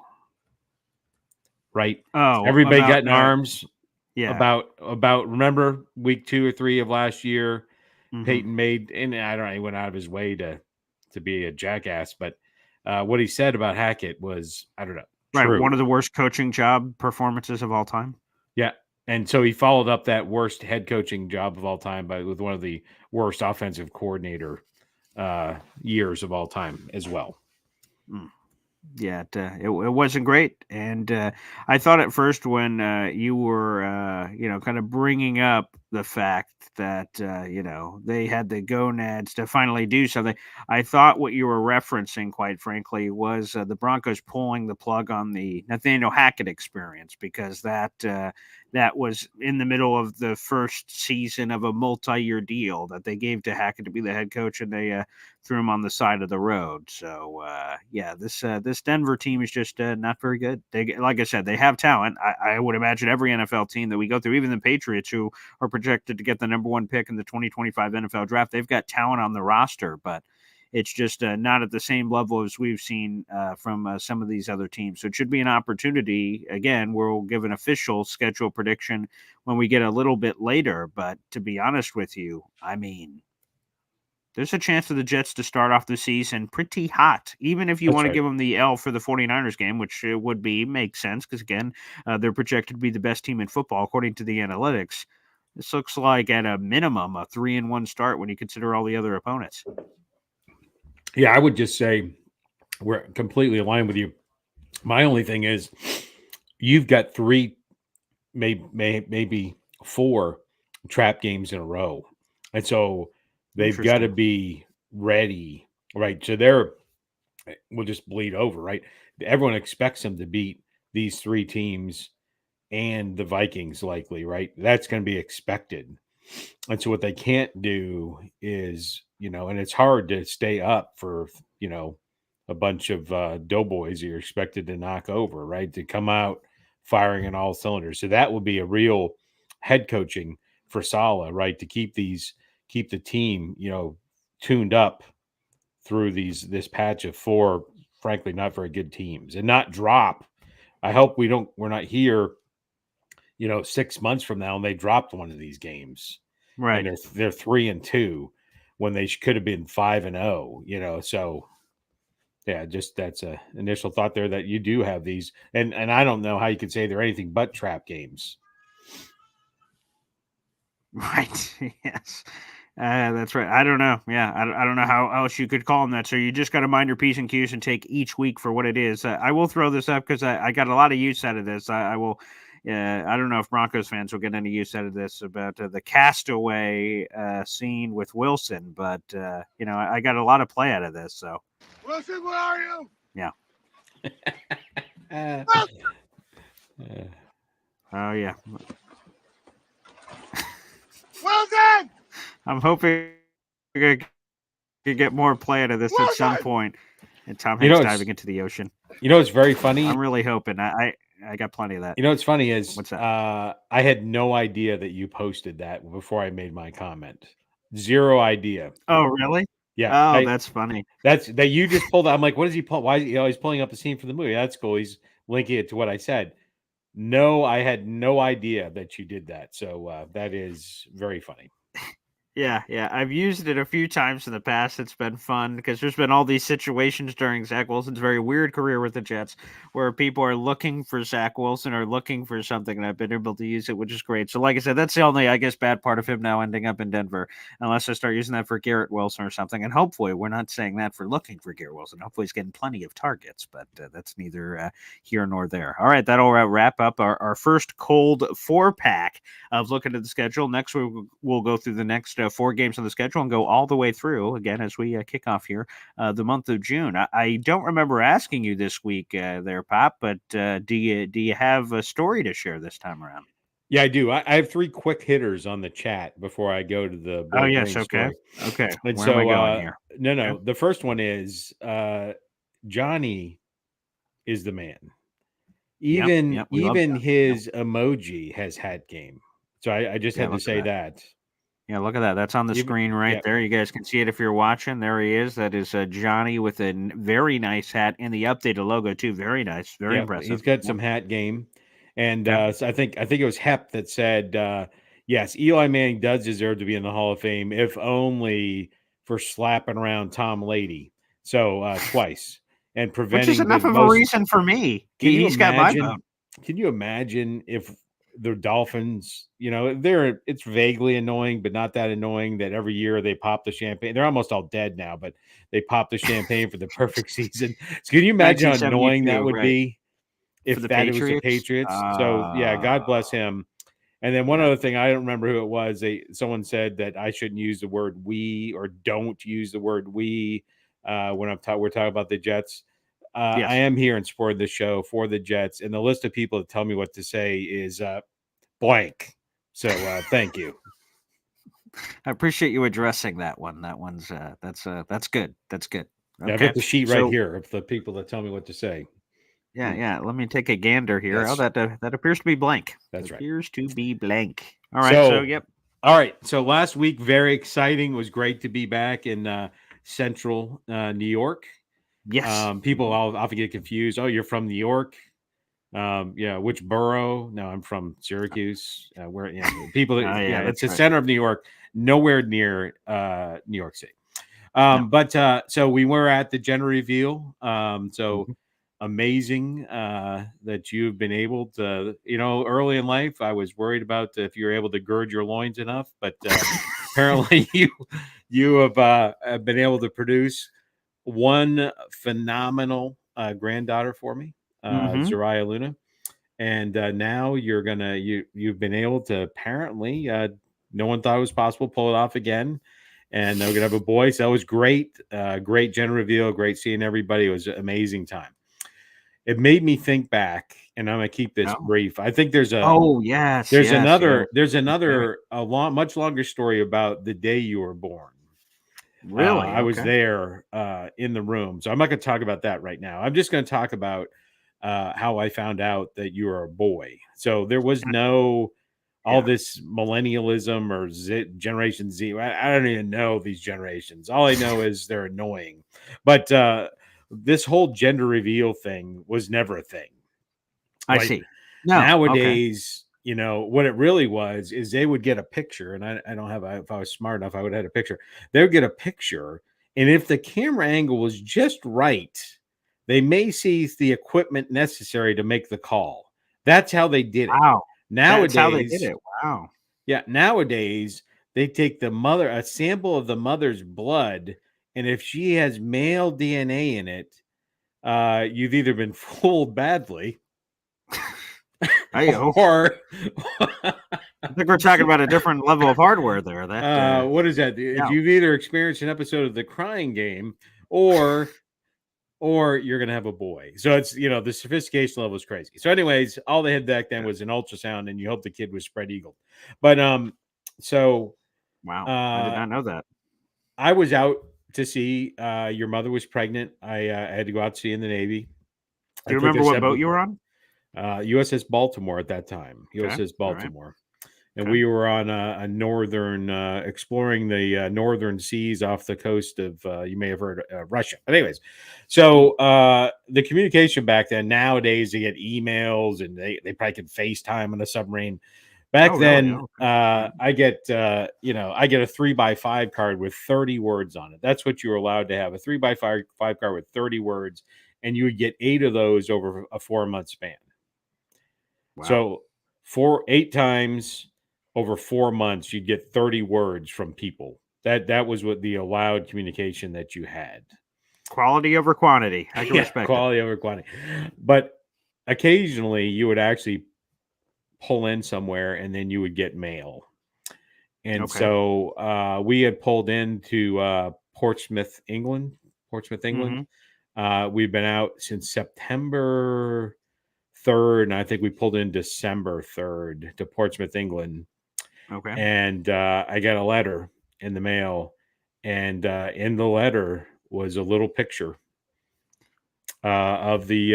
right? Oh, Everybody got in arms. Yeah. About remember week 2 or 3 of last year, Mhm. Peyton made, and I don't know, he went out of his way to be a jackass, but what he said about Hackett was, I don't know, true. Right, one of the worst coaching job performances of all time. Yeah. And so he followed up that worst head coaching job of all time with one of the worst offensive coordinator years of all time as well. Yeah, it wasn't great. And I thought at first when you were, kind of bringing up the fact that, they had the gonads to finally do something, I thought what you were referencing, quite frankly, was the Broncos pulling the plug on the Nathaniel Hackett experience, because that was in the middle of the first season of a multi-year deal that they gave to Hackett to be the head coach, and they threw him on the side of the road. So, this Denver team is just not very good. Like I said, they have talent. I would imagine every NFL team that we go through, even the Patriots, who are projected to get the number 1 pick in the 2025 NFL draft, they've got talent on the roster, but It's just not at the same level as we've seen from some of these other teams. So it should be an opportunity. Again, we'll give an official schedule prediction when we get a little bit later. But to be honest with you, I mean, there's a chance for the Jets to start off the season pretty hot, even if you That's want to right. give them the L for the 49ers game, which would be makes sense because, again, they're projected to be the best team in football according to the analytics. This looks like at a minimum a 3-1 start when you consider all the other opponents. Yeah, I would just say we're completely aligned with you. My only thing is you've got 3, maybe 4 trap games in a row. And so they've got to Interesting. be ready, right? So we'll just bleed over, right? Everyone expects them to beat these 3 teams and the Vikings likely, right? That's going to be expected. And so what they can't do is, and it's hard to stay up for, a bunch of doughboys you're expected to knock over, right? To come out firing on all cylinders. So that would be a real head coaching for Saleh, right? To keep the team, tuned up through this patch of 4, frankly, not very good teams and not drop. I hope we're not here, 6 months from now and they dropped one of these games Right. and they're 3-2 when they could have been 5-0, so yeah, just that's a initial thought there that you do have these and I don't know how you could say they're anything but trap games. Right. Yes. That's right. I don't know. Yeah. I don't know how else you could call them that. So you just got to mind your P's and Q's and take each week for what it is. I will throw this up because I got a lot of use out of this. I will. I don't know if Broncos fans will get any use out of this about the castaway scene with Wilson, but I got a lot of play out of this. So Wilson, where are you? Yeah. Oh yeah. Wilson! I'm hoping we could get more play out of this at some point. And Tom Hanks diving into the ocean. It's very funny. I'm really hoping. I got plenty of that. What's funny is What's that? I had no idea that you posted that before I made my comment. Zero idea. Oh, really? Yeah. Oh, that's funny. That you just pulled. I'm like, what is he pull? Why is he always pulling up the scene for the movie? That's cool. He's linking it to what I said. No, I had no idea that you did that. So that is very funny. Yeah. I've used it a few times in the past. It's been fun because there's been all these situations during Zach Wilson's very weird career with the Jets where people are looking for Zach Wilson or looking for something, and I've been able to use it, which is great. So, like I said, that's the only, I guess, bad part of him now ending up in Denver, unless I start using that for Garrett Wilson or something. And hopefully, we're not saying that for looking for Garrett Wilson. Hopefully, he's getting plenty of targets, but that's neither here nor there. All right, that'll wrap up our first cold 4-pack of looking at the schedule. Next, we'll go through the next 4 games on the schedule and go all the way through again as we kick off here the month of June. I don't remember asking you this week there, Pop, but do you have a story to share this time around? Yeah, I do. I have 3 quick hitters on the chat before I go to the Bill yes, Green okay. story. Okay. And where so am I going here? No. Okay. The first one is Johnny is the man. Even his emoji has hat game. So I just had to say that. Yeah, look at that. That's on the screen right there. You guys can see it if you're watching. There he is. That is Johnny with a very nice hat and the updated logo too. Very nice. Very impressive. He's got some hat game. And so I think it was Hep that said, yes, Eli Manning does deserve to be in the Hall of Fame, if only for slapping around Tom Lady. So twice. And preventing, which is enough of a reason for me. He's got my vote. Can you imagine if the Dolphins, it's vaguely annoying, but not that annoying that every year they pop the champagne. They're almost all dead now, but they pop the champagne for the perfect season. So can you imagine how annoying that would be if that it was the Patriots? So yeah, God bless him. And then one other thing, I don't remember who it was. Someone said that I shouldn't use the word we or don't use the word we when we're talking about the Jets. Yes. I am here in support of the show for the Jets, and the list of people that tell me what to say is blank. So thank you. I appreciate you addressing that one. That one's that's good. That's good. Okay. Yeah, I've got the sheet right here of the people that tell me what to say. Yeah. Let me take a gander here. Yes. Oh, that appears to be blank. That's right. Appears to be blank. All right. So yep. All right. So last week, very exciting. It was great to be back and Central New York. Yes. People often get confused. Oh, you're from New York. Which borough? No, I'm from Syracuse. Where people, Yeah, it's that's the right. center of New York, nowhere near New York City. No. But so we were at the gender reveal. So Mhm. amazing that you've been able to, early in life, I was worried about if you're able to gird your loins enough, but apparently you have been able to produce one phenomenal granddaughter for me, Mhm. Zariah Luna, and now you've been able to apparently no one thought it was possible pull it off again, and we're gonna have a boy. So that was great, great gender reveal, great seeing everybody. It was an amazing time. It made me think back, and I'm gonna keep this No. brief. I think there's Oh, yes, yes, yeah. much longer story about the day you were born. Really? I was Okay. there in the room, so I'm not going to talk about that right now. I'm just going to talk about how I found out that you were a boy. So there was no all Yeah. this millennialism or Generation Z. I don't even know these generations. All I know is they're annoying. But this whole gender reveal thing was never a thing. I Like see. No. Okay. nowadays, what it really was is they would get a picture, and I don't have, if I was smart enough, I would have had a picture. They would get a picture, and if the camera angle was just right, they may see the equipment necessary to make the call. That's how they did it. Wow. That's how they did Nowadays, it. Wow. nowadays they take a sample of the mother's blood, and if she has male DNA in it, you've either been fooled badly I hope. or I think we're talking about a different level of hardware there. That what is that? yeah. You've either experienced an episode of The Crying Game, or you're gonna have a boy. So it's the sophistication level is crazy. So, anyways, all they had back then was an ultrasound, and you hope the kid was spread eagle. But so Wow. I did uh, not know that. I was out to see your mother was pregnant. I had to go out to see in the Navy. Do I you took remember a what boat you were on? USS Baltimore at that time. Okay. USS All right. Baltimore. And Okay. we were on a northern, exploring the northern seas off the coast of, you may have heard, Russia. But anyways, so the communication back then, nowadays they get emails and they probably can FaceTime on a submarine. Back Oh, really? then, Oh, okay. I get I get a 3x5 card with 30 words on it. That's what you were allowed to have, a 3x5 card with 30 words, and you would get 8 of those over a 4-month span. Wow. So 8 times over 4 months, you'd get 30 words from people. That was what the allowed communication that you had. Quality over quantity. I can respect quality over quantity. But occasionally, you would actually pull in somewhere, and then you would get mail. And Okay. so we had pulled into Portsmouth, England. Mhm. We've been out since September 3rd, and I think we pulled in December 3rd to Portsmouth, England. Okay. And I got a letter in the mail, and in the letter was a little picture of the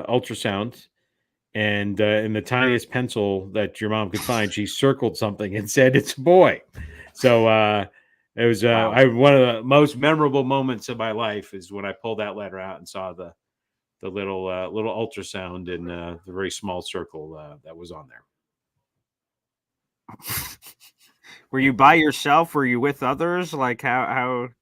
ultrasound, and in the tiniest pencil that your mom could find, she circled something and said, "It's a boy." So it was Wow. one of the most memorable moments of my life is when I pulled that letter out and saw the little ultrasound in the very small circle that was on there. Were you by yourself? Were you with others? Like how'd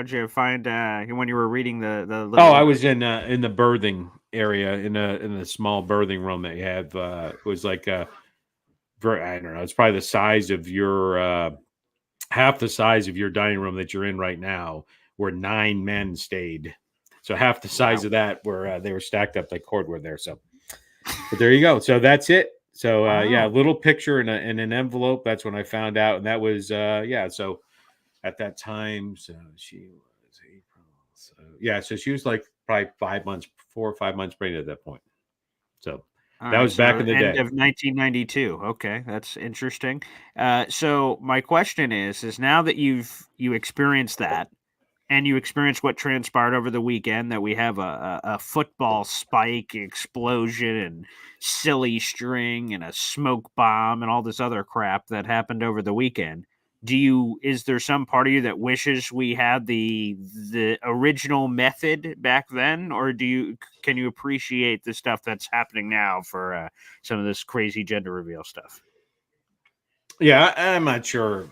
you find when you were reading the little? Oh, I was in the birthing area in a small birthing room that you have. It was like I don't know. It's probably the size of your half the size of your dining room that you're in right now, where 9 men stayed. So half the size Wow. of that, where they were stacked up like cordwood there. So, but there you go. So that's it. So yeah, a Wow. little picture in an envelope. That's when I found out, and that was yeah. So at that time, so she was April. So yeah, so she was like probably 5 months, 4 or 5 months pregnant at that point. So All that right, was back so in the end day. of 1992. Okay, that's interesting. So my question is now that you experienced that, and you experienced what transpired over the weekend, that we have a football spike explosion and silly string and a smoke bomb and all this other crap that happened over the weekend. is there some part of you that wishes we had the original method back then, or can you appreciate the stuff that's happening now for some of this crazy gender reveal stuff? Yeah, I'm not sure.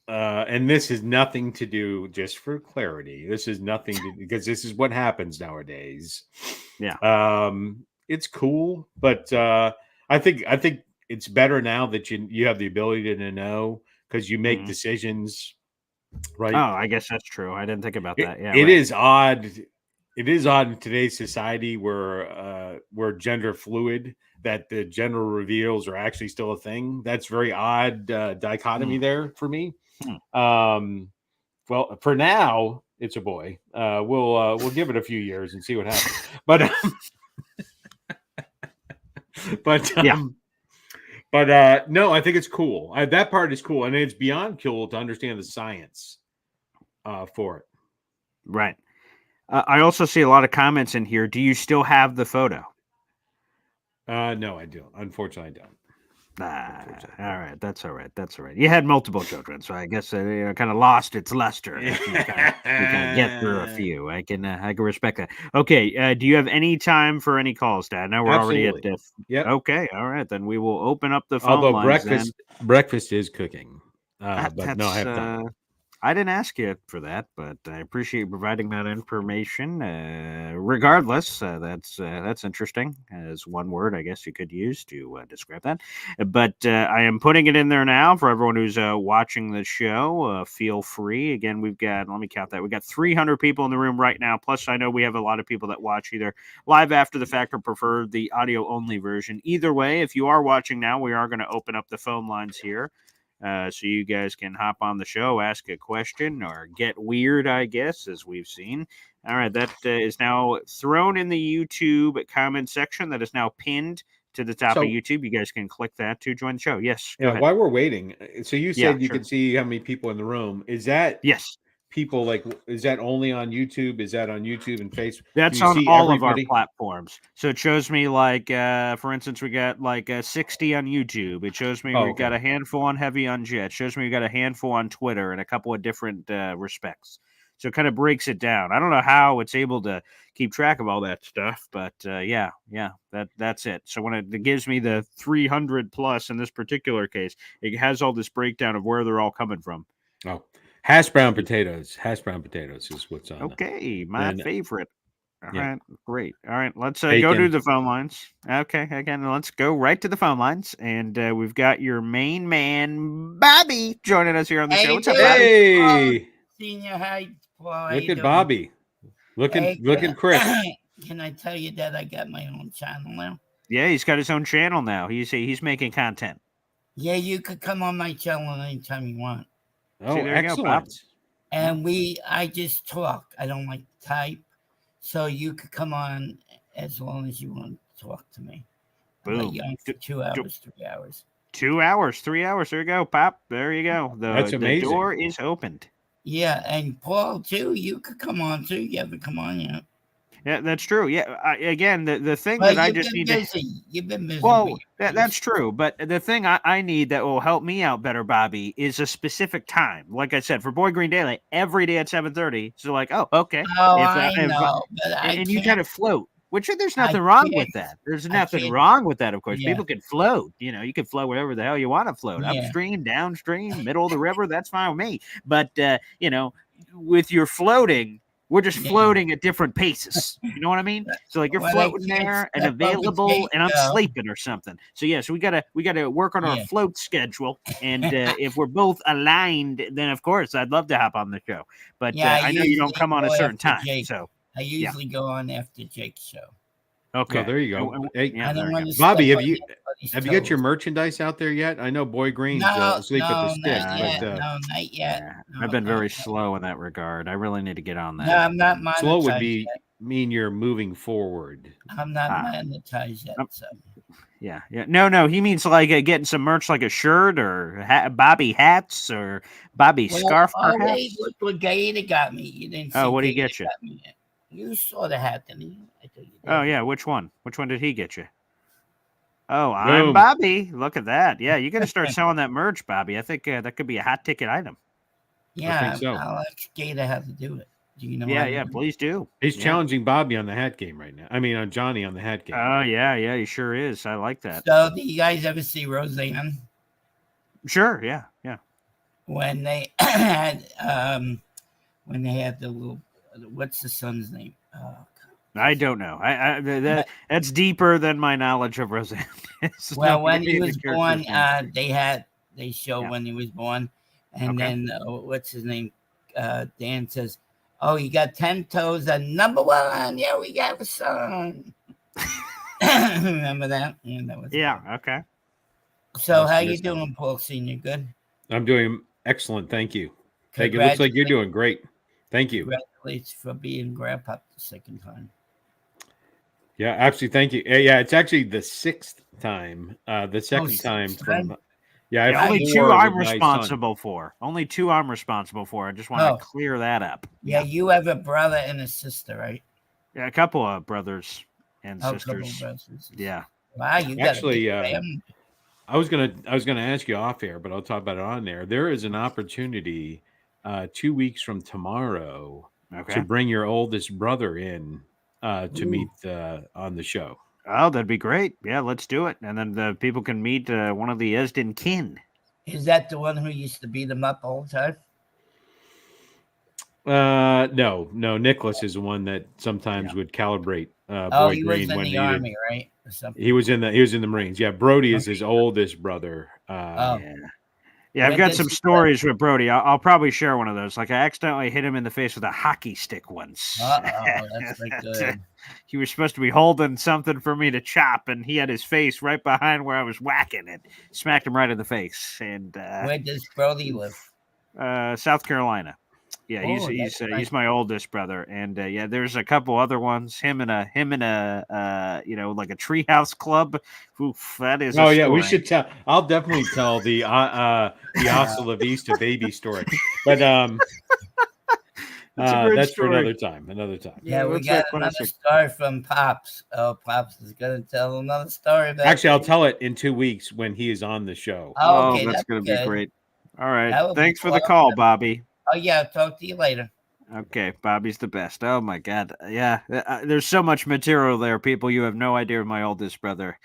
And this is nothing to do, just for clarity. This is nothing to because this is what happens nowadays. Yeah. It's cool, but I think it's better now that you have the ability to know because you make decisions, right? Oh, I guess that's true. I didn't think about that. Yeah, it right. is odd. It is odd in today's society where we're gender fluid that the gender reveals are actually still a thing. That's very odd dichotomy there for me. Well, for now, it's a boy. We'll give it a few years and see what happens. But no, I think it's cool. That part is cool, and it's beyond cool to understand the science for it. Right. I also see a lot of comments in here. Do you still have the photo? No, I don't. Unfortunately, I don't. All right. That's all right. That's all right. You had multiple children, so I guess it kind of lost its luster. You kind of get through a few. I can respect that. Okay. Do you have any time for any calls, Dad? Now we're already at this. Yep. Okay. All right. Then we will open up the phone Although lines. breakfast is cooking. But no, I have time. I didn't ask you for that, but I appreciate you providing that information. Regardless, that's interesting. As one word, I guess you could use to describe that. But I am putting it in there now for everyone who's watching the show. Feel free. Again, let me count that. We've got 300 people in the room right now. Plus, I know we have a lot of people that watch either live after the fact or prefer the audio only version. Either way, if you are watching now, we are going to open up the phone lines here. So you guys can hop on the show, ask a question, or get weird, I guess, as we've seen. All right, that is now thrown in the YouTube comment section. That is now pinned to the top of YouTube. You guys can click that to join the show. Yes. Yeah. While we're waiting, so you said you sure. could see how many people in the room. Is that yes? People is that only on YouTube? Is that on YouTube and Facebook? That's on all of our platforms. So it shows me for instance, we got 60 on YouTube. It shows me we've got a handful on Heavy on Jet. It shows me we got a handful on Twitter and a couple of different respects. So it kind of breaks it down. I don't know how it's able to keep track of all that stuff, but that's it. So when it gives me the 300 plus in this particular case, it has all this breakdown of where they're all coming from. Oh. Hash brown potatoes. Hash brown potatoes is what's on. Okay, my favorite. All right, great. All right, let's go to the phone lines. Okay, again, let's go right to the phone lines, and we've got your main man, Bobby, joining us here on the show. What's up, Bobby? Hey, Senior High. Look at Bobby. Look at Chris. Can I tell you that I got my own channel now? Yeah, he's got his own channel now. He's making content. Yeah, you could come on my channel anytime you want. Oh, excellent. And I just talk. I don't like to type. So you could come on as long as you want to talk to me. Boom. For 2 hours, 3 hours. 2 hours, 3 hours. There you go, Pop. There you go. That's amazing. The door is opened. Yeah, and Paul, too. You could come on, too. You haven't come on yet. Yeah, that's true. Yeah, again, the thing that I just need to... You've been busy. Well, that's true. But the thing I need that will help me out better, Bobby, is a specific time. Like I said, for Boy Green Daily, every day at 7:30. So okay. Oh, I know. And you kind of float. Which there's nothing wrong with that. There's nothing wrong with that, of course. People can float. You can float whatever the hell you want to float. Upstream, downstream, middle of the river. That's fine with me. But, with your floating, we're just floating at different paces. You know what I mean? So you're floating there and available, and I'm sleeping or something. So so we gotta work on our float schedule. And if we're both aligned, then of course I'd love to hop on the show. But I know you don't come on a certain time. So I usually go on after Jake's show. Okay, well, there you go. Hey, I don't want to Bobby, have you got your merchandise out there yet? I know Boy Green's asleep at the stick. No, not yet. No, I've been very slow in that regard. I really need to get on that. No, I'm not monetized. Slow would mean you're moving forward. I'm not monetized yet. So. Yeah. No. He means getting some merch, like a shirt or Bobby hats or Bobby scarf. Perhaps. Wait, look what Gaeta got me. You didn't. Oh, what did he get you? You saw the hat, didn't you? Oh yeah, which one? Which one did he get you? Oh, I'm Boom. Bobby. Look at that. Yeah, you got to start selling that merch, Bobby. I think that could be a hot ticket item. Yeah, so. I'll ask Gator how to do it. Do you know? Yeah, how to yeah, do it? please do. He's Yeah. challenging Bobby on the hat game right now. I mean, on Johnny on the hat game. Oh, yeah, he sure is. I like that. So, do you guys ever see Roseanne Sure, yeah. when they had the little what's the son's name? I don't know. That's deeper than my knowledge of Roseanne. Well, when he was born, name. they show Yeah. when he was born, and Okay. then what's his name? Dan says, "Oh, you got 10 toes and number one. Yeah, we got a son." Remember that? Yeah, that was Yeah. good. Okay. So, how Yes, you yes, doing, Paul Senior? Good. I'm doing excellent. Thank you. Thank you. Looks like you're doing great. Thank you. Congratulations for being grandpa the second time. Yeah, absolutely. Thank you. Yeah, it's actually the 6th time. The second sixth time time? from. Yeah, I Yeah, have only 4 two with I'm my son. responsible for. Only 2 I'm responsible for. I just want to Oh. clear that up. Yeah, you have a brother and a sister, right? Yeah, a couple of brothers and Oh, couple of sisters. brothers and sisters. Yeah. Wow, you got Actually, a big family. I was gonna ask you off air, but I'll talk about it on there. There is an opportunity 2 weeks from tomorrow Okay. to bring your oldest brother in to Ooh. meet on the show. Oh, that'd be great. Yeah, let's do it. And then the people can meet one of the Esden kin. Is that the one who used to beat him up all the time? No. Nicholas is the one that sometimes would calibrate Boy he Green was in when the needed. army, right? Or something. He was in the Marines. Yeah, Brody is his oldest brother. Yeah, I've When got does some he stories with Brody. I'll probably share one of those. Like I accidentally hit him in the face with a hockey stick once. That's not good. He was supposed to be holding something for me to chop, and he had his face right behind where I was whacking it. Smacked him right in the face. And Where does Brody live? South Carolina. Yeah, Oh, he's that's nice. he's my oldest brother, and yeah, there's a couple other ones. Him and a like a treehouse club. Oof, that is. Oh a yeah, we story. should tell. I'll definitely tell the Hasta La Vista baby story, but that's for another time. Yeah, we that's got a another classic. story from Pops. Oh, Pops is gonna tell another story about. Actually, I'll tell it in 2 weeks when he is on the show. Oh, okay, that's that's gonna be good. great. All right, That would be thanks for the cool. call, Bobby. Oh yeah, I'll talk to you later. Okay, Bobby's the best. Oh my God, yeah. There's so much material there, people. You have no idea of my oldest brother.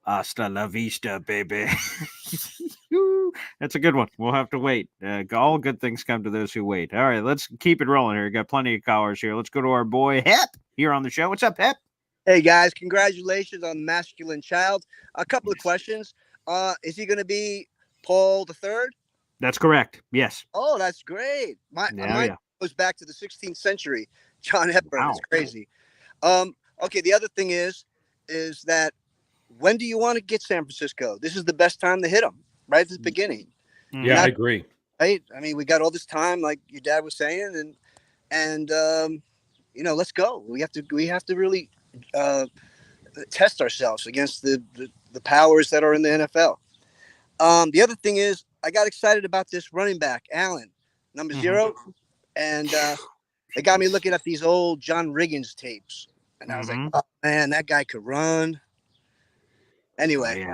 Hasta la vista, baby. That's a good one. We'll have to wait. All good things come to those who wait. All right, let's keep it rolling here. Got plenty of callers here. Let's go to our boy Hep here on the show. What's up, Hep? Hey guys, congratulations on the masculine child. A couple of questions. Is he going to be Paul the Third? That's correct. Yes. Oh, that's great. Mine goes back to the 16th century. John Hepburn is crazy. Okay, the other thing is that when do you want to get San Francisco? This is the best time to hit them, right at the beginning. Yeah, I agree. Right? I mean, we got all this time, like your dad was saying, and let's go. We have to really test ourselves against the powers that are in the NFL. The other thing is, I got excited about this running back, Allen, number 0. And it got me looking at these old John Riggins tapes. And I was like, oh, man, that guy could run. Anyway,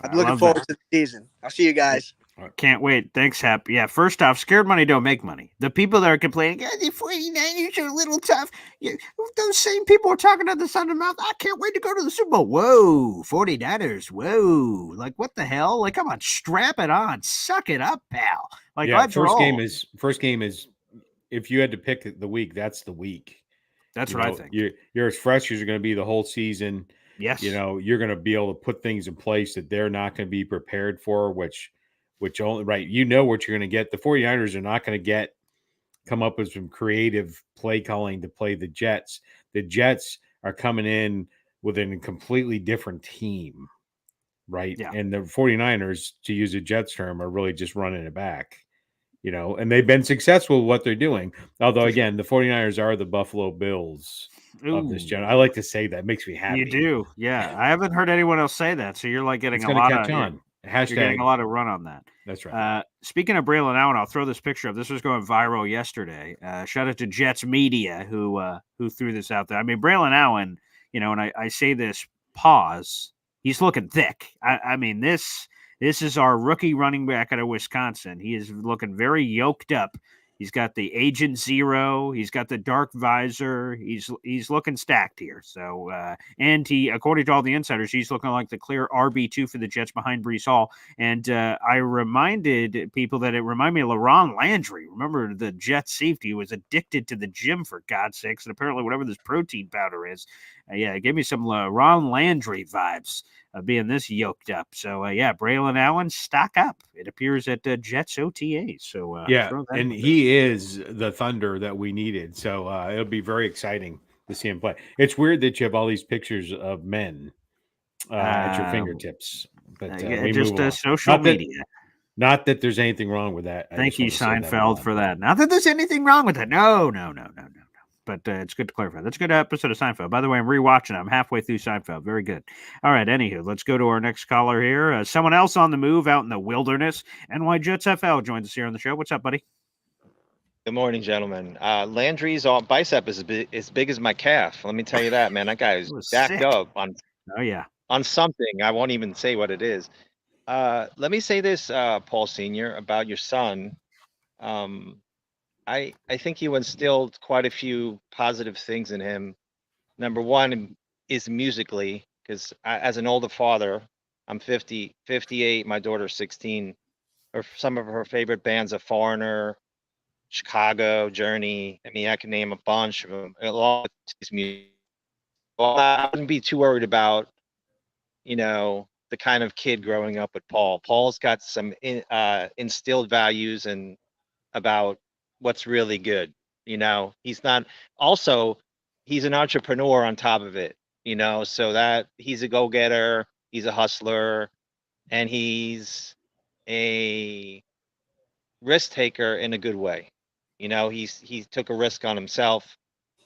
I'm looking forward to the season. I'll see you guys. Can't wait. Thanks, Hep. Yeah, first off, scared money don't make money. The people that are complaining, the 49ers are a little tough. Those same people are talking at the side of the mouth. I can't wait to go to the Super Bowl. Whoa, 49ers. Whoa. Like, what the hell? Like, come on, strap it on. Suck it up, pal. Like, yeah, let's first roll. game is if you had to pick the week, that's the week. That's what I think. You're as fresh as you're going to be the whole season. Yes. You're going to be able to put things in place that they're not going to be prepared for, which only what you're going to get. The 49ers are not going to come up with some creative play calling to play the Jets. The Jets are coming in with a completely different team, right? Yeah. And the 49ers, to use a Jets term, are really just running it back, and they've been successful with what they're doing. Although, again, the 49ers are the Buffalo Bills of this generation. I like to say that. It makes me happy. You do. Yeah. I haven't heard anyone else say that. So you're like getting It's a gonna lot catch of on. You're getting a lot of run on that. That's right. Speaking of Braylon Allen, I'll throw this picture up. This was going viral yesterday. Shout out to Jets Media who threw this out there. I mean, Braylon Allen, and I say this, pause. he's looking thick. I mean, this is our rookie running back out of Wisconsin. He is looking very yoked up. He's got the Agent Zero. He's got the dark visor. He's looking stacked here. So, and he, according to all the insiders, he's looking like the clear RB2 for the Jets behind Breece Hall. And I reminded people that it reminded me of LaRon Landry. Remember, the Jets safety was addicted to the gym, for God's sakes, and apparently whatever this protein powder is, it gave me some LaRon Landry vibes. Being this yoked up. So, Braylon Allen, stock up. It appears at Jets OTA. So, and he is the thunder that we needed. So, it'll be very exciting to see him play. It's weird that you have all these pictures of men at your fingertips. But we just move on. social media. Not that there's anything wrong with that. Thank you, Seinfeld, for that. Not that there's anything wrong with it. No. But it's good to clarify. That's a good episode of Seinfeld. By the way, I'm rewatching it. I'm halfway through Seinfeld. Very good. All right, anywho, let's go to our next caller here. Someone else on the move out in the wilderness. NY Jets FL joins us here on the show. What's up, buddy? Good morning, gentlemen. Landry's bicep is as big as my calf. Let me tell you that, man. That guy is stacked up on something. I won't even say what it is. Let me say this, Paul Sr., about your son. I think you instilled quite a few positive things in him. Number one is musically, because as an older father, I'm 58, my daughter's 16. Some of her favorite bands are Foreigner, Chicago, Journey. I mean, I can name a bunch of them. A lot of his music. Well, I wouldn't be too worried about, the kind of kid growing up with Paul. Paul's got some instilled values and about what's really good. He's not, also he's an entrepreneur on top of it, so that he's a go-getter, he's a hustler, and he's a risk taker in a good way. He took a risk on himself,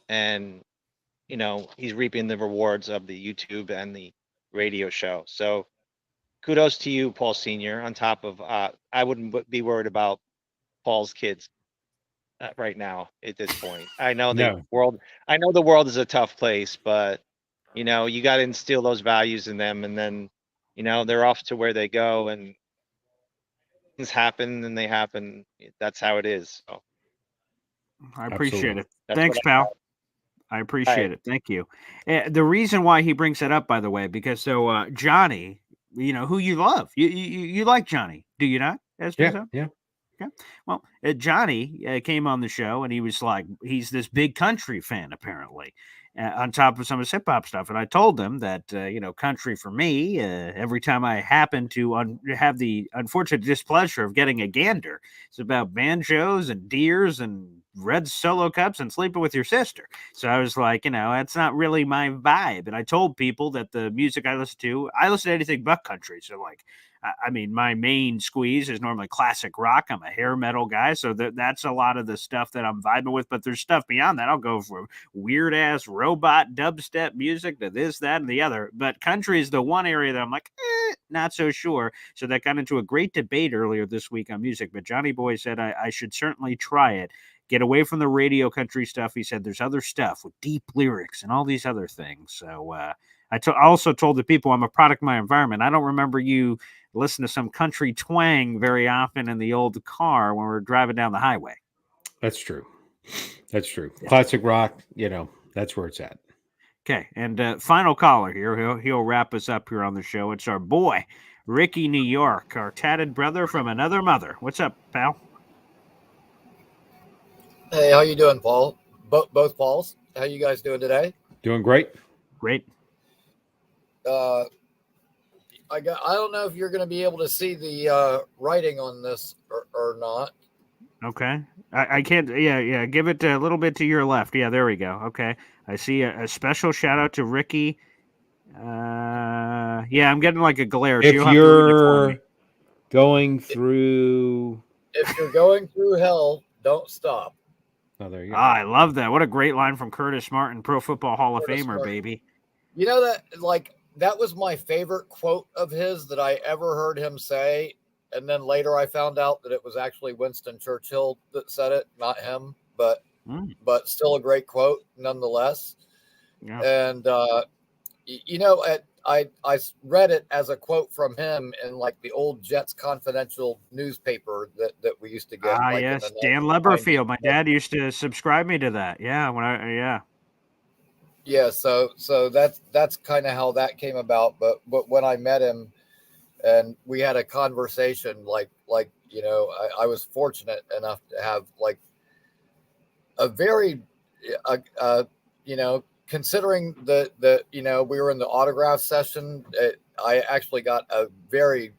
and he's reaping the rewards of the YouTube and the radio show. So kudos to you, Paul Sr. On top of I wouldn't be worried about Paul's kids right now at this point. I know the world is a tough place, but you got to instill those values in them, and then they're off to where they go, and things happen and they happen. That's how it is. So I appreciate it. Thanks, pal. I appreciate it. Thank you. The reason why he brings that up, by the way, because Johnny, who you love, you like Johnny, do you not? Yeah. Okay. Well, Johnny came on the show, and he was like, he's this big country fan, apparently, on top of some of his hip hop stuff. And I told him that, country for me, every time I happen to have the unfortunate displeasure of getting a gander, it's about banjos and deers and red Solo cups and sleeping with your sister. So I was like, that's not really my vibe. And I told people that the music I listen to anything but country. So like, I mean, my main squeeze is normally classic rock. I'm a hair metal guy, so that's a lot of the stuff that I'm vibing with. But there's stuff beyond that. I'll go from weird ass robot dubstep music to this, that, and the other. But country is the one area that I'm like, not so sure. So that got into a great debate earlier this week on music. But Johnny Boy said I should certainly try it. Get away from the radio country stuff. He said there's other stuff with deep lyrics and all these other things. So I also told the people I'm a product of my environment. I don't remember you listen to some country twang very often in the old car when we're driving down the highway. That's true. Yeah. Classic rock, that's where it's at. Okay, and final caller here. He'll wrap us up here on the show. It's our boy, Ricky New York, our tatted brother from another mother. What's up, pal? Hey, how you doing, Paul? Both Pauls. How you guys doing today? Doing great. Great. I don't know if you're going to be able to see the writing on this or not. Okay. I can't. Yeah. Give it a little bit to your left. Yeah, there we go. Okay. I see a special shout out to Ricky. Yeah, I'm getting like a glare. If you're going through hell, don't stop. Oh, there you go. I love that. What a great line from Curtis Martin, Pro Football Hall of Famer, baby. You know that was my favorite quote of his that I ever heard him say. And then later I found out that it was actually Winston Churchill that said it, not him, but still a great quote nonetheless. Yeah. And, read it as a quote from him in like the old Jets Confidential newspaper that we used to get. Like Yes, in the Dan 90s. Leberfield. My dad used to subscribe me to that. Yeah, Yeah, so that's kind of how that came about. But when I met him and we had a conversation, like I was fortunate enough to have like a very considering the we were in the autograph session, I actually got a very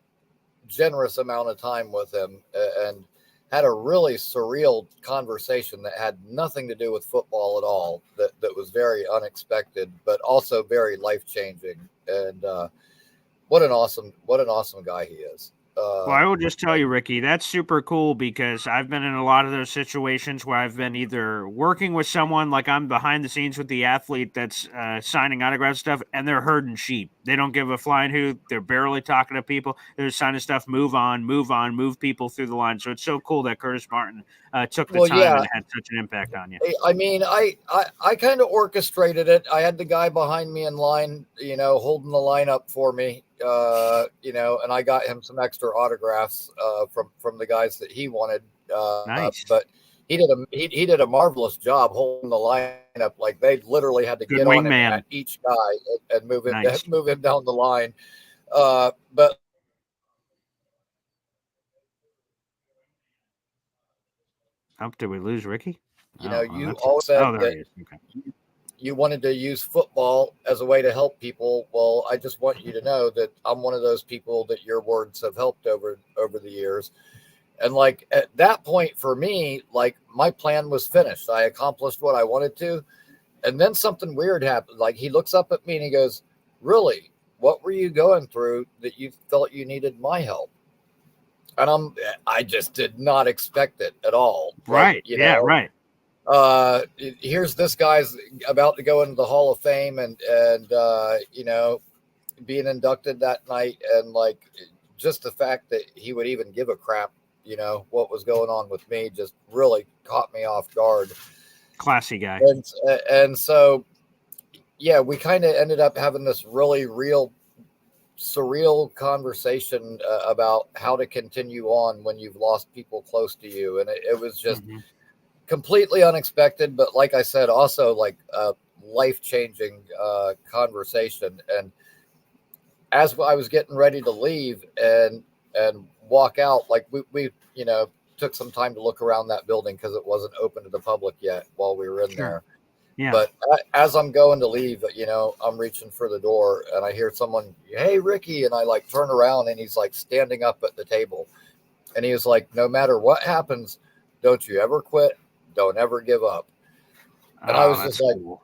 generous amount of time with him and had a really surreal conversation that had nothing to do with football at all, that was very unexpected but also very life-changing. And what an awesome guy he is. Well, I will just tell you, Ricky, that's super cool because I've been in a lot of those situations where I've been either working with someone, like I'm behind the scenes with the athlete that's signing autograph stuff, and they're herding sheep. They don't give a flying hoot. They're barely talking to people. They're just signing stuff, move on, move people through the line. So it's so cool that Curtis Martin took the time and had such an impact on you. I mean, I kind of orchestrated it. I had the guy behind me in line, holding the line up for me, and I got him some extra autographs from the guys that he wanted. Nice. But he did a marvelous job holding the line up. Like they literally had to Good get on him wingman. at each guy and move him Nice. move him down the line. But did we lose Ricky? You always said that you wanted to use football as a way to help people. Well, I just want you to know that I'm one of those people that your words have helped over the years. And like at that point for me, like my plan was finished. I accomplished what I wanted to. And then something weird happened. Like he looks up at me and he goes, "Really? What were you going through that you felt you needed my help?" And I just did not expect it at all. Right. Like, right. Here's this guy's about to go into the Hall of Fame and being inducted that night, and like just the fact that he would even give a crap, what was going on with me just really caught me off guard. Classy guy. And so we kind of ended up having this really real surreal conversation about how to continue on when you've lost people close to you, and it was just completely unexpected, but like I said, also like a life-changing conversation. And as I was getting ready to leave and walk out, like we took some time to look around that building because it wasn't open to the public yet while we were in there. Yeah. But as I'm going to leave, I'm reaching for the door and I hear someone, "Hey, Ricky," and I like turn around and he's like standing up at the table, and he was like, "No matter what happens, don't you ever quit. Don't ever give up." And I was just like, cool.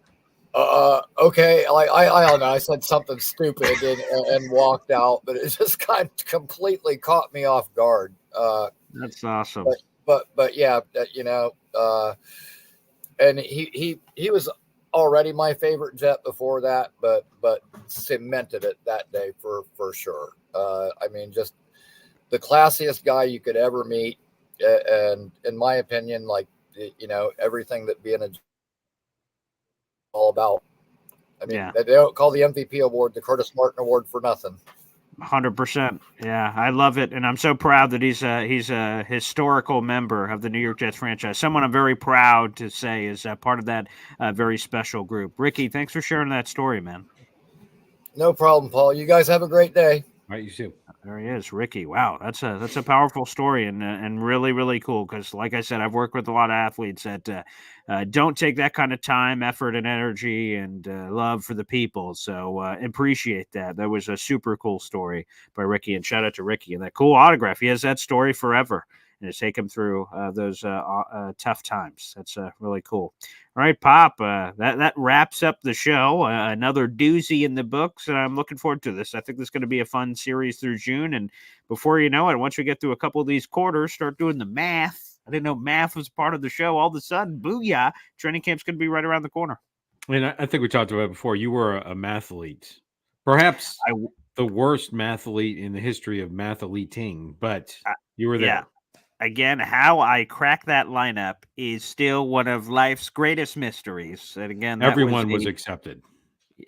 Okay. I don't know. I said something stupid and walked out, but it just kind of completely caught me off guard. That's awesome. But yeah, and he was already my favorite Jet before that, but cemented it that day for sure. I mean, just the classiest guy you could ever meet. And in my opinion, like, everything that being a all about. I mean, they don't call the MVP award the Curtis Martin Award for nothing. 100%. Yeah, I love it, and I'm so proud that he's a historical member of the New York Jets franchise. Someone I'm very proud to say is part of that very special group. Ricky, thanks for sharing that story, man. No problem, Paul. You guys have a great day. All right, you too. There he is, Ricky. Wow, that's a powerful story and really, really cool because, like I said, I've worked with a lot of athletes that don't take that kind of time, effort, and energy and love for the people. So appreciate that. That was a super cool story by Ricky, and shout out to Ricky and that cool autograph. He has that story forever and to take him through those tough times. That's really cool. All right, Pop, that wraps up the show. Another doozy in the books, and I'm looking forward to this. I think this is going to be a fun series through June, and before you know it, once we get through a couple of these quarters, start doing the math. I didn't know math was part of the show. All of a sudden, booyah, training camp's going to be right around the corner. And I think we talked about it before. You were a mathlete. Perhaps the worst mathlete in the history of mathleting, but you were there. Yeah. Again, how I cracked that lineup is still one of life's greatest mysteries. And again, everyone was accepted.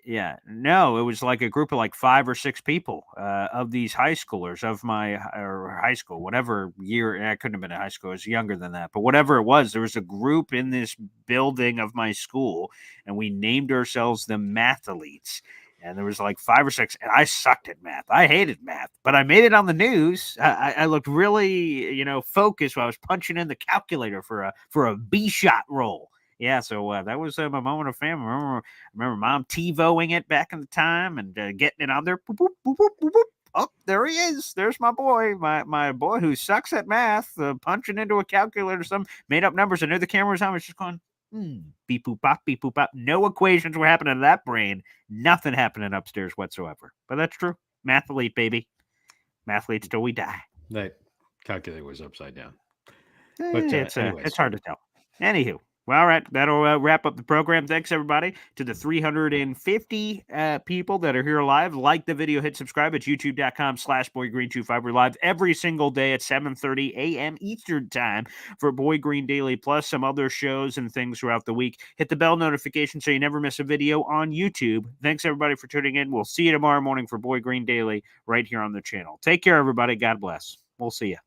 Yeah, no, it was like a group of like 5 or 6 people of these high schoolers of my or high school, whatever year. I couldn't have been in high school; I was younger than that. But whatever it was, there was a group in this building of my school, and we named ourselves the Math Elites. And there was like 5 or 6, and I sucked at math. I hated math, but I made it on the news. I looked really, focused while I was punching in the calculator for a B shot roll. Yeah, so that was my moment of fame. Remember mom TiVoing it back in the time and getting it on there. Boop, boop, boop, boop, boop, boop. Oh, there he is. There's my boy, my boy who sucks at math, punching into a calculator, some made up numbers. I knew the camera was on. I was just going, beep boop bop, beep boop bop. No equations were happening to that brain. Nothing happening upstairs whatsoever. But that's true. Math elite, baby. Math elite till we die. That calculator was upside down. But anyways. it's hard to tell. Anywho. Well, all right, that'll wrap up the program. Thanks, everybody, to the 350 people that are here live. Like the video, hit subscribe at youtube.com/BoyGreen25. We're live every single day at 7:30 a.m. Eastern Time for Boy Green Daily, plus some other shows and things throughout the week. Hit the bell notification so you never miss a video on YouTube. Thanks, everybody, for tuning in. We'll see you tomorrow morning for Boy Green Daily right here on the channel. Take care, everybody. God bless. We'll see you.